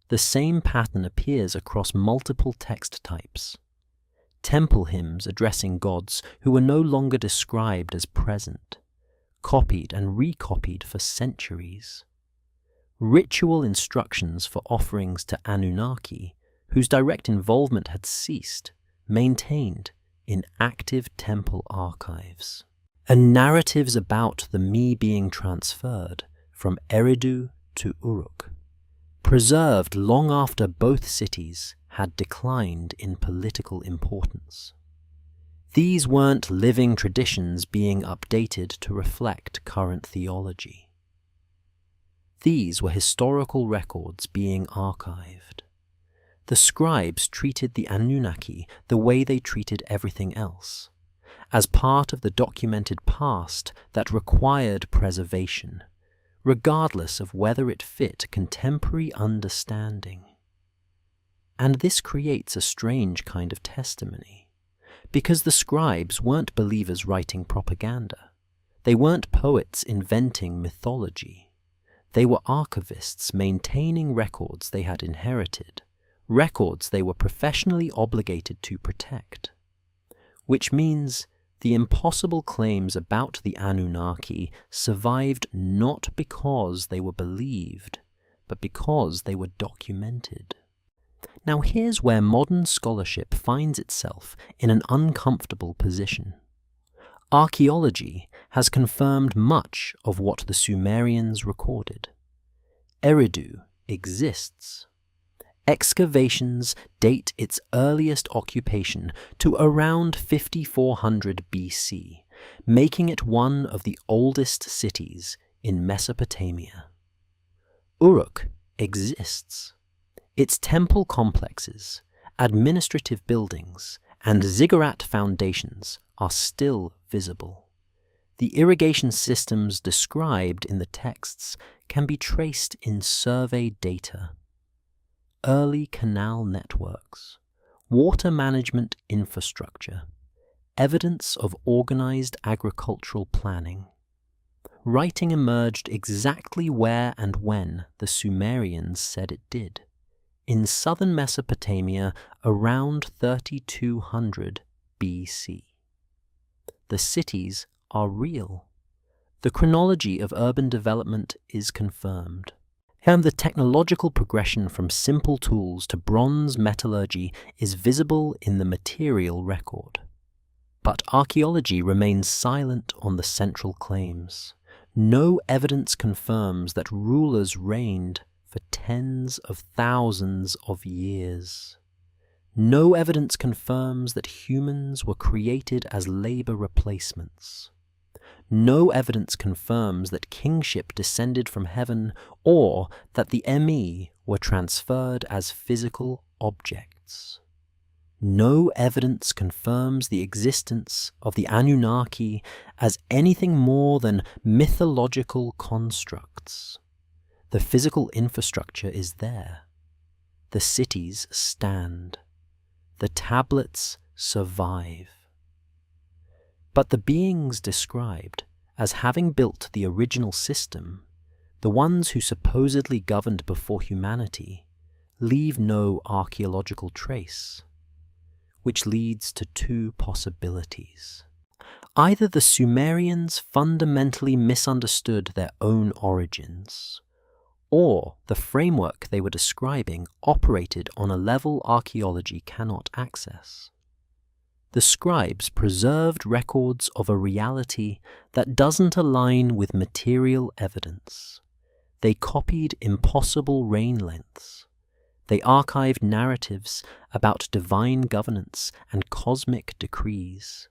The same pattern appears across multiple text types. Temple hymns addressing gods who were no longer described as present, copied and recopied for centuries. Ritual instructions for offerings to Anunnaki, whose direct involvement had ceased, maintained in active temple archives. And narratives about the me being transferred from Eridu to Uruk, preserved long after both cities had declined in political importance. These weren't living traditions being updated to reflect current theology. These were historical records being archived. The scribes treated the Anunnaki the way they treated everything else, as part of the documented past that required preservation, regardless of whether it fit contemporary understanding. And this creates a strange kind of testimony, because the scribes weren't believers writing propaganda. They weren't poets inventing mythology. They were archivists maintaining records they had inherited, records they were professionally obligated to protect. Which means the impossible claims about the Anunnaki survived not because they were believed, but because they were documented. Now here's where modern scholarship finds itself in an uncomfortable position. Archaeology has confirmed much of what the Sumerians recorded. Eridu exists. Excavations date its earliest occupation to around 5400 BC, making it one of the oldest cities in Mesopotamia. Uruk exists. Its temple complexes, administrative buildings, and ziggurat foundations are still visible. The irrigation systems described in the texts can be traced in survey data. Early canal networks, water management infrastructure, evidence of organized agricultural planning. Writing emerged exactly where and when the Sumerians said it did, in southern Mesopotamia around 3200 BC. The cities are real. The chronology of urban development is confirmed. And the technological progression from simple tools to bronze metallurgy is visible in the material record. But archaeology remains silent on the central claims. No evidence confirms that rulers reigned for tens of thousands of years. No evidence confirms that humans were created as labor replacements. No evidence confirms that kingship descended from heaven or that the Emi were transferred as physical objects. No evidence confirms the existence of the Anunnaki as anything more than mythological constructs. The physical infrastructure is there. The cities stand. The tablets survive. But the beings described as having built the original system, the ones who supposedly governed before humanity, leave no archaeological trace, which leads to two possibilities. Either the Sumerians fundamentally misunderstood their own origins, or the framework they were describing operated on a level archaeology cannot access. The scribes preserved records of a reality that doesn't align with material evidence. They copied impossible reign lengths. They archived narratives about divine governance and cosmic decrees.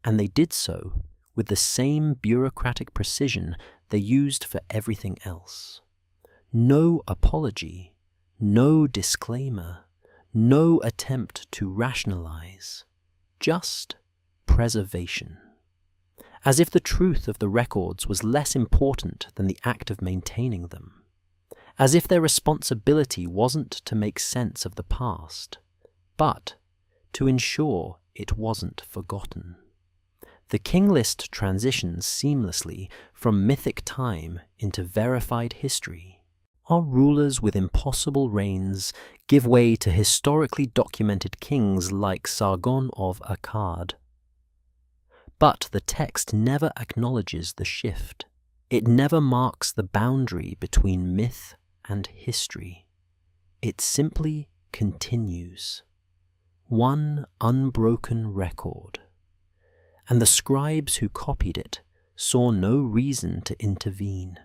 And they did so with the same bureaucratic precision they used for everything else. No apology, no disclaimer, no attempt to rationalize, just preservation. As if the truth of the records was less important than the act of maintaining them. As if their responsibility wasn't to make sense of the past, but to ensure it wasn't forgotten. The king list transitions seamlessly from mythic time into verified history. Our rulers with impossible reigns give way to historically documented kings like Sargon of Akkad. But the text never acknowledges the shift. It never marks the boundary between myth and history. It simply continues. One unbroken record. And the scribes who copied it saw no reason to intervene.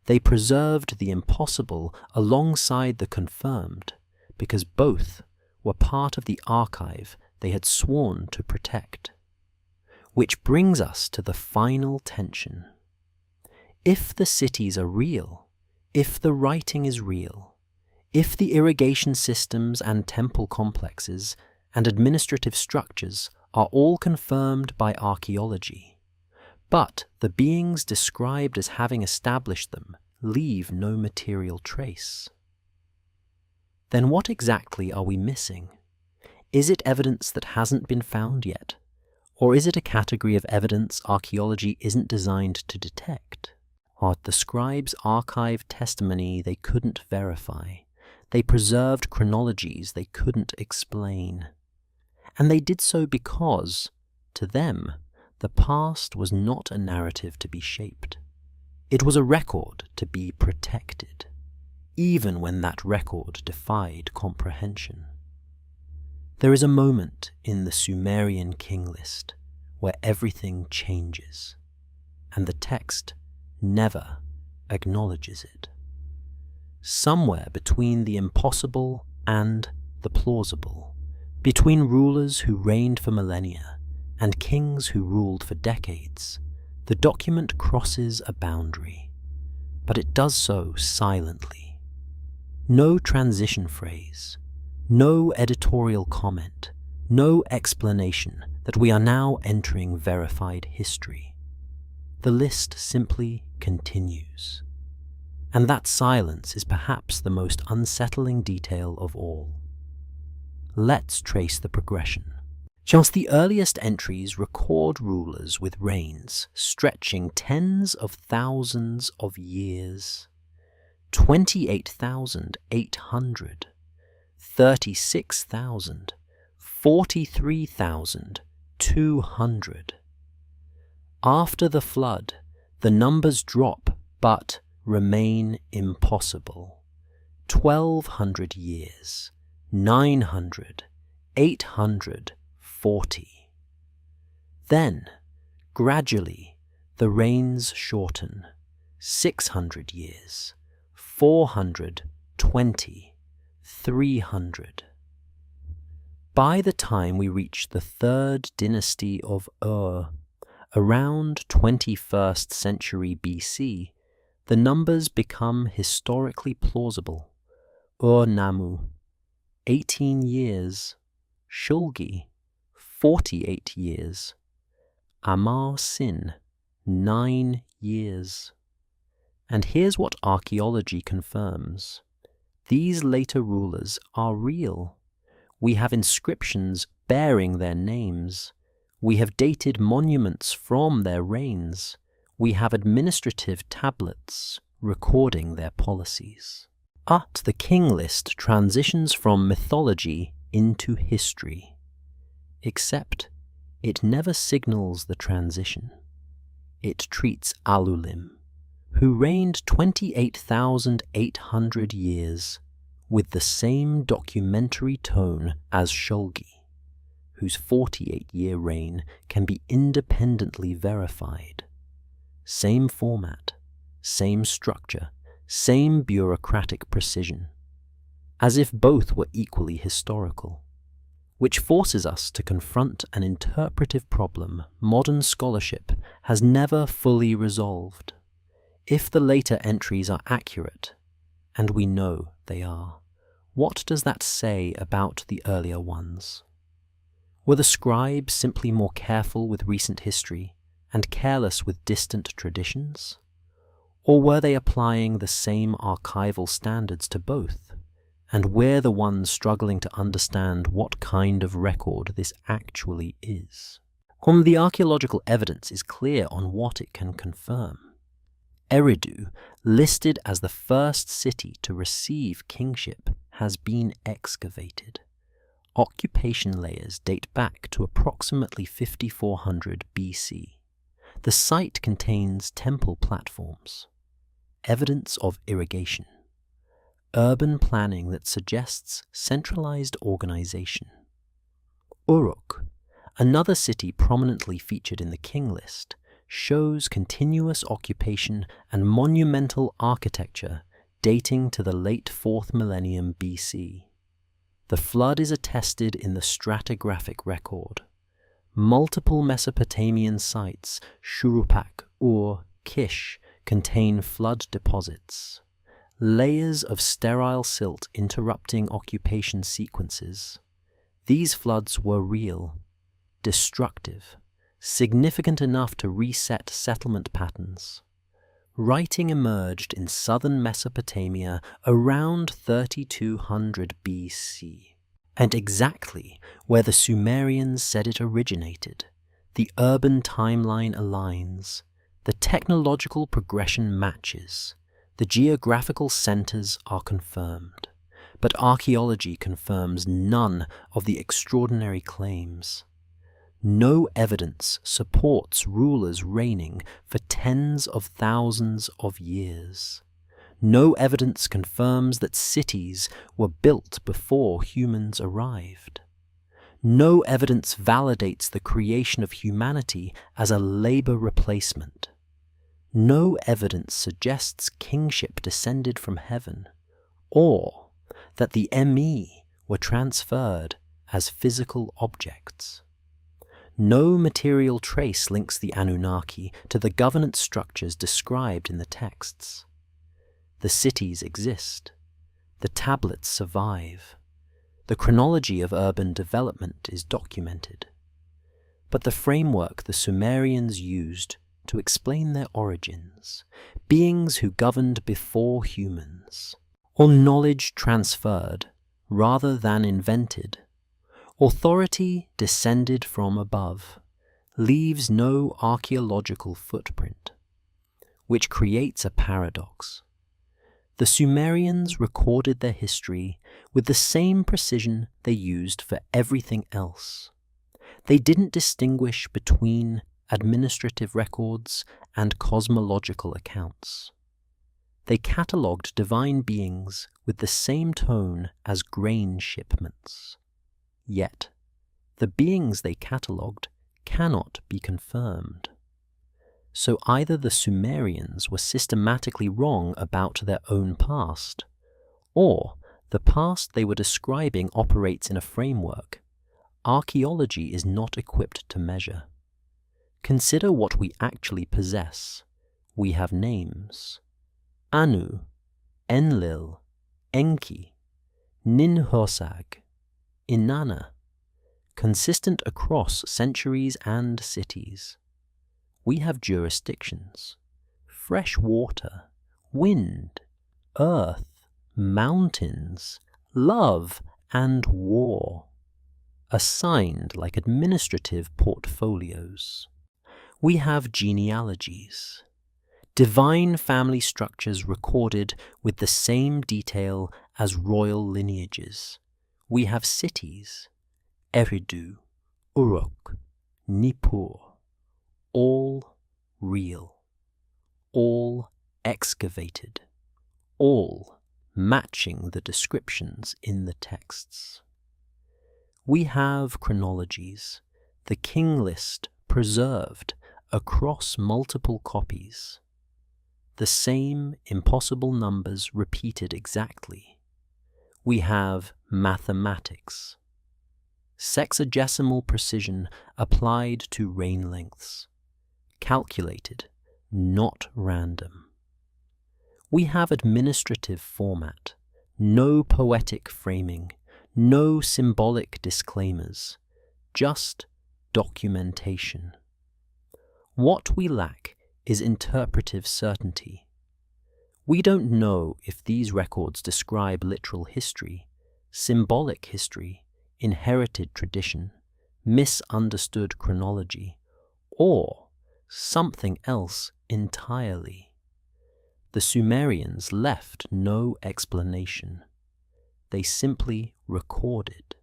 They preserved the impossible alongside the confirmed, because both were part of the archive they had sworn to protect. Which brings us to the final tension. If the cities are real, if the writing is real, if the irrigation systems and temple complexes and administrative structures are all confirmed by archaeology, but the beings described as having established them leave no material trace, then what exactly are we missing? Is it evidence that hasn't been found yet? Or is it a category of evidence archaeology isn't designed to detect? Are the scribes' archived testimony they couldn't verify? They preserved chronologies they couldn't explain. And they did so because, to them, the past was not a narrative to be shaped. It was a record to be protected, even when that record defied comprehension. There is a moment in the Sumerian king list where everything changes, and the text never acknowledges it. Somewhere between the impossible and the plausible, between rulers who reigned for millennia and kings who ruled for decades, the document crosses a boundary, but it does so silently. No transition phrase, no editorial comment, no explanation that we are now entering verified history. The list simply continues. And that silence is perhaps the most unsettling detail of all. Let's trace the progression. Just the earliest entries record rulers with reigns stretching tens of thousands of years. 28,800, 36,000, 43,200. After the flood, the numbers drop but remain impossible. 1,200 years, 900, 840. Then, gradually, the reigns shorten. 600 years, 420, 300. By the time we reach the third dynasty of Ur, around 21st century BC, the numbers become historically plausible. Ur-Nammu, 18 years. Shulgi, 48 years. Amar-Sin, 9 years. And here's what archaeology confirms. These later rulers are real. We have inscriptions bearing their names. We have dated monuments from their reigns. We have administrative tablets recording their policies. But the king list transitions from mythology into history, except it never signals the transition. It treats Alulim, who reigned 28,800 years, with the same documentary tone as Shulgi, whose 48-year reign can be independently verified. Same format, same structure, same bureaucratic precision, as if both were equally historical, which forces us to confront an interpretive problem modern scholarship has never fully resolved. If the later entries are accurate, and we know they are, what does that say about the earlier ones? Were the scribes simply more careful with recent history and careless with distant traditions? Or were they applying the same archival standards to both, and we're the ones struggling to understand what kind of record this actually is? The archaeological evidence is clear on what it can confirm. Eridu, listed as the first city to receive kingship, has been excavated. Occupation layers date back to approximately 5400 BC. The site contains temple platforms, evidence of irrigation, urban planning that suggests centralized organization. Uruk, another city prominently featured in the king list, shows continuous occupation and monumental architecture dating to the late 4th millennium BC. The flood is attested in the stratigraphic record. Multiple Mesopotamian sites, Shuruppak, Ur, Kish, contain flood deposits. Layers of sterile silt interrupting occupation sequences. These floods were real, destructive, significant enough to reset settlement patterns. Writing emerged in southern Mesopotamia around 3200 BC. And exactly where the Sumerians said it originated. The urban timeline aligns, the technological progression matches, the geographical centers are confirmed, but archaeology confirms none of the extraordinary claims. No evidence supports rulers reigning for tens of thousands of years. No evidence confirms that cities were built before humans arrived. No evidence validates the creation of humanity as a labor replacement. No evidence suggests kingship descended from heaven, or that the ME were transferred as physical objects. No material trace links the Anunnaki to the governance structures described in the texts. The cities exist. The tablets survive. The chronology of urban development is documented. But the framework the Sumerians used to explain their origins, beings who governed before humans, or knowledge transferred rather than invented, authority descended from above, leaves no archaeological footprint, which creates a paradox. The Sumerians recorded their history with the same precision they used for everything else. They didn't distinguish between administrative records and cosmological accounts. They catalogued divine beings with the same tone as grain shipments. Yet, the beings they catalogued cannot be confirmed. So either the Sumerians were systematically wrong about their own past, or the past they were describing operates in a framework archaeology is not equipped to measure. Consider what we actually possess. We have names. Anu, Enlil, Enki, Ninhursag, Inanna, consistent across centuries and cities. We have jurisdictions, fresh water, wind, earth, mountains, love, and war. assigned like administrative portfolios. We have genealogies, divine family structures recorded with the same detail as royal lineages. We have cities, Eridu, Uruk, Nippur, all real, all excavated, all matching the descriptions in the texts. We have chronologies, the king list preserved across multiple copies, the same impossible numbers repeated exactly. We have mathematics, sexagesimal precision applied to reign lengths, calculated, not random. We have administrative format, no poetic framing, no symbolic disclaimers, just documentation. What we lack is interpretive certainty. We don't know if these records describe literal history, symbolic history, inherited tradition, misunderstood chronology, or something else entirely. The Sumerians left no explanation. They simply recorded.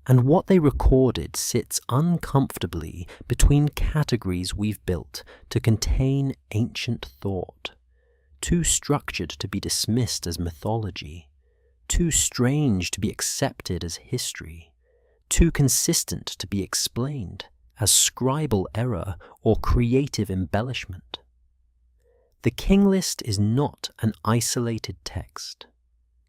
And what they recorded sits uncomfortably between categories we've built to contain ancient thought, too structured to be dismissed as mythology, too strange to be accepted as history, too consistent to be explained as scribal error or creative embellishment. The king list is not an isolated text.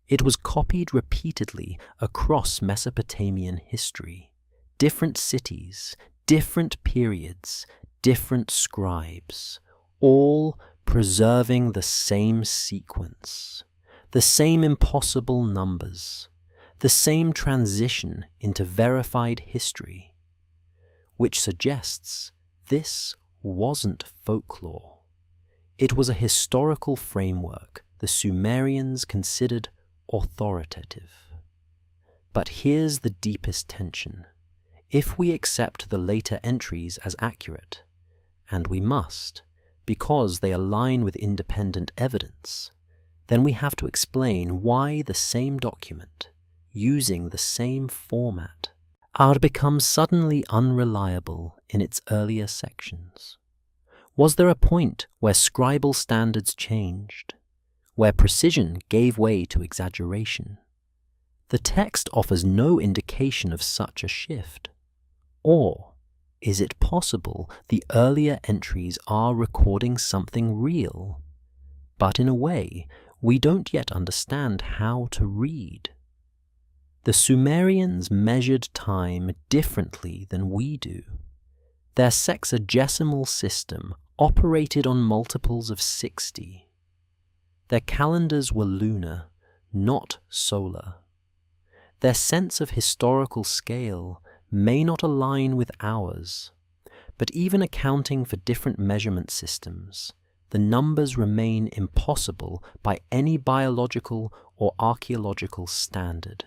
It was copied repeatedly across Mesopotamian history. Different cities, different periods, different scribes, all preserving the same sequence, the same impossible numbers, the same transition into verified history, which suggests this wasn't folklore. It was a historical framework the Sumerians considered authoritative. But here's the deepest tension. If we accept the later entries as accurate, and we must, because they align with independent evidence, then we have to explain why the same document, using the same format, had become suddenly unreliable in its earlier sections. Was there a point where scribal standards changed, where precision gave way to exaggeration? The text offers no indication of such a shift. Or is it possible the earlier entries are recording something real, but in a way we don't yet understand how to read? The Sumerians measured time differently than we do. Their sexagesimal system operated on multiples of 60. Their calendars were lunar, not solar. Their sense of historical scale may not align with ours, but even accounting for different measurement systems, the numbers remain impossible by any biological or archaeological standard.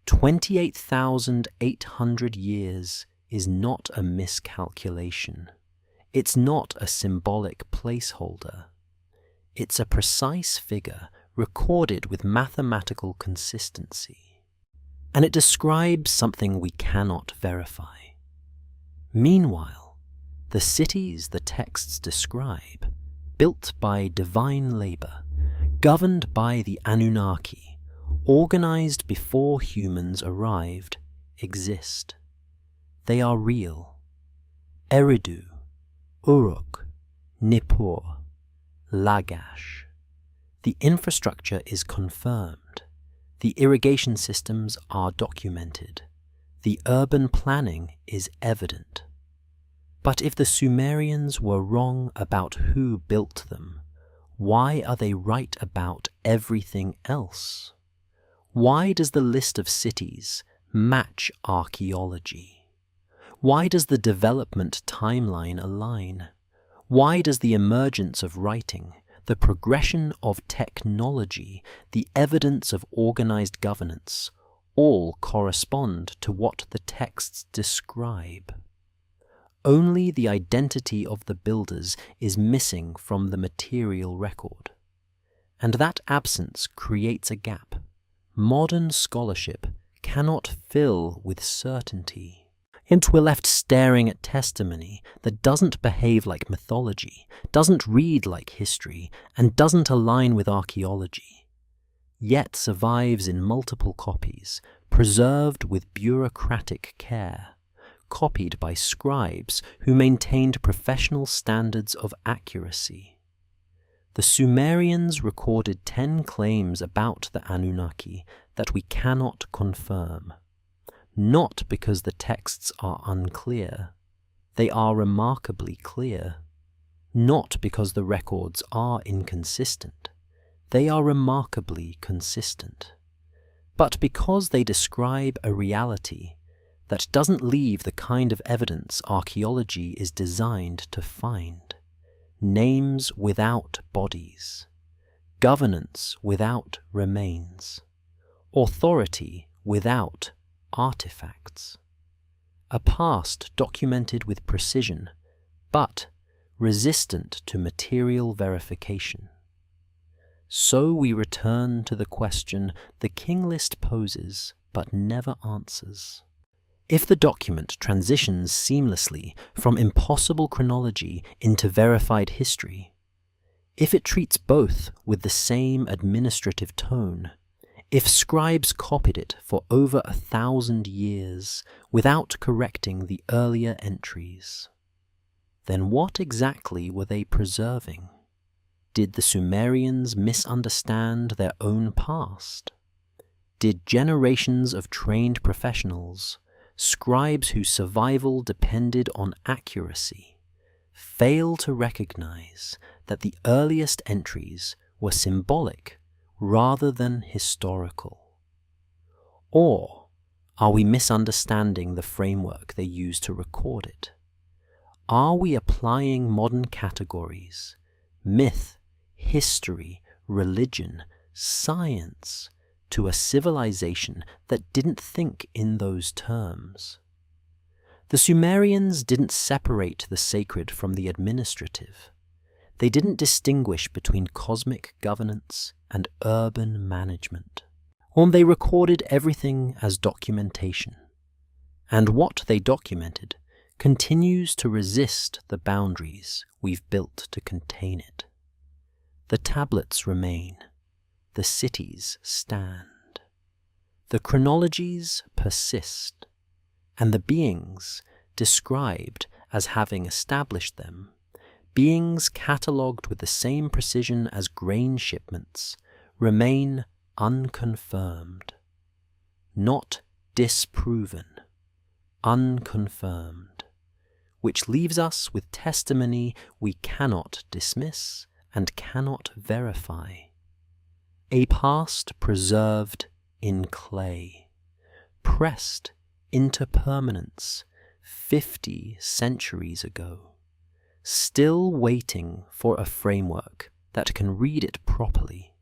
28,800 years is not a miscalculation. It's not a symbolic placeholder. It's a precise figure recorded with mathematical consistency. And it describes something we cannot verify. Meanwhile, the cities the texts describe, built by divine labor, governed by the Anunnaki, organized before humans arrived, exist. They are real. Eridu, Uruk, Nippur, Lagash. The infrastructure is confirmed. The irrigation systems are documented. The urban planning is evident. But if the Sumerians were wrong about who built them, why are they right about everything else? Why does the list of cities match archaeology? Why does the development timeline align? Why does the emergence of writing, the progression of technology, the evidence of organized governance, all correspond to what the texts describe. Only the identity of the builders is missing from the material record, and that absence creates a gap modern scholarship cannot fill with certainty. And we're left staring at testimony that doesn't behave like mythology, doesn't read like history, and doesn't align with archaeology, yet survives in multiple copies, preserved with bureaucratic care, copied by scribes who maintained professional standards of accuracy. The Sumerians recorded 10 claims about the Anunnaki that we cannot confirm. Not because the texts are unclear. They are remarkably clear. Not because the records are inconsistent. They are remarkably consistent. But because they describe a reality that doesn't leave the kind of evidence archaeology is designed to find. Names without bodies. Governance without remains. Authority without artifacts. A past documented with precision, but resistant to material verification. So we return to the question the king list poses, but never answers. If the document transitions seamlessly from impossible chronology into verified history, if it treats both with the same administrative tone, if scribes copied it for over 1,000 years without correcting the earlier entries, then what exactly were they preserving? Did the Sumerians misunderstand their own past? Did generations of trained professionals, scribes whose survival depended on accuracy, fail to recognize that the earliest entries were symbolic rather than historical? Or are we misunderstanding the framework they used to record it? Are we applying modern categories, myth, history, religion, science, to a civilization that didn't think in those terms? The Sumerians didn't separate the sacred from the administrative. They didn't distinguish between cosmic governance and urban management. They recorded everything as documentation. And what they documented continues to resist the boundaries we've built to contain it. The tablets remain. The cities stand. The chronologies persist, and the beings described as having established them, beings catalogued with the same precision as grain shipments, remain unconfirmed. Not disproven, unconfirmed, which leaves us with testimony we cannot dismiss and cannot verify. A past preserved in clay, pressed into permanence 50 centuries ago, still waiting for a framework that can read it properly,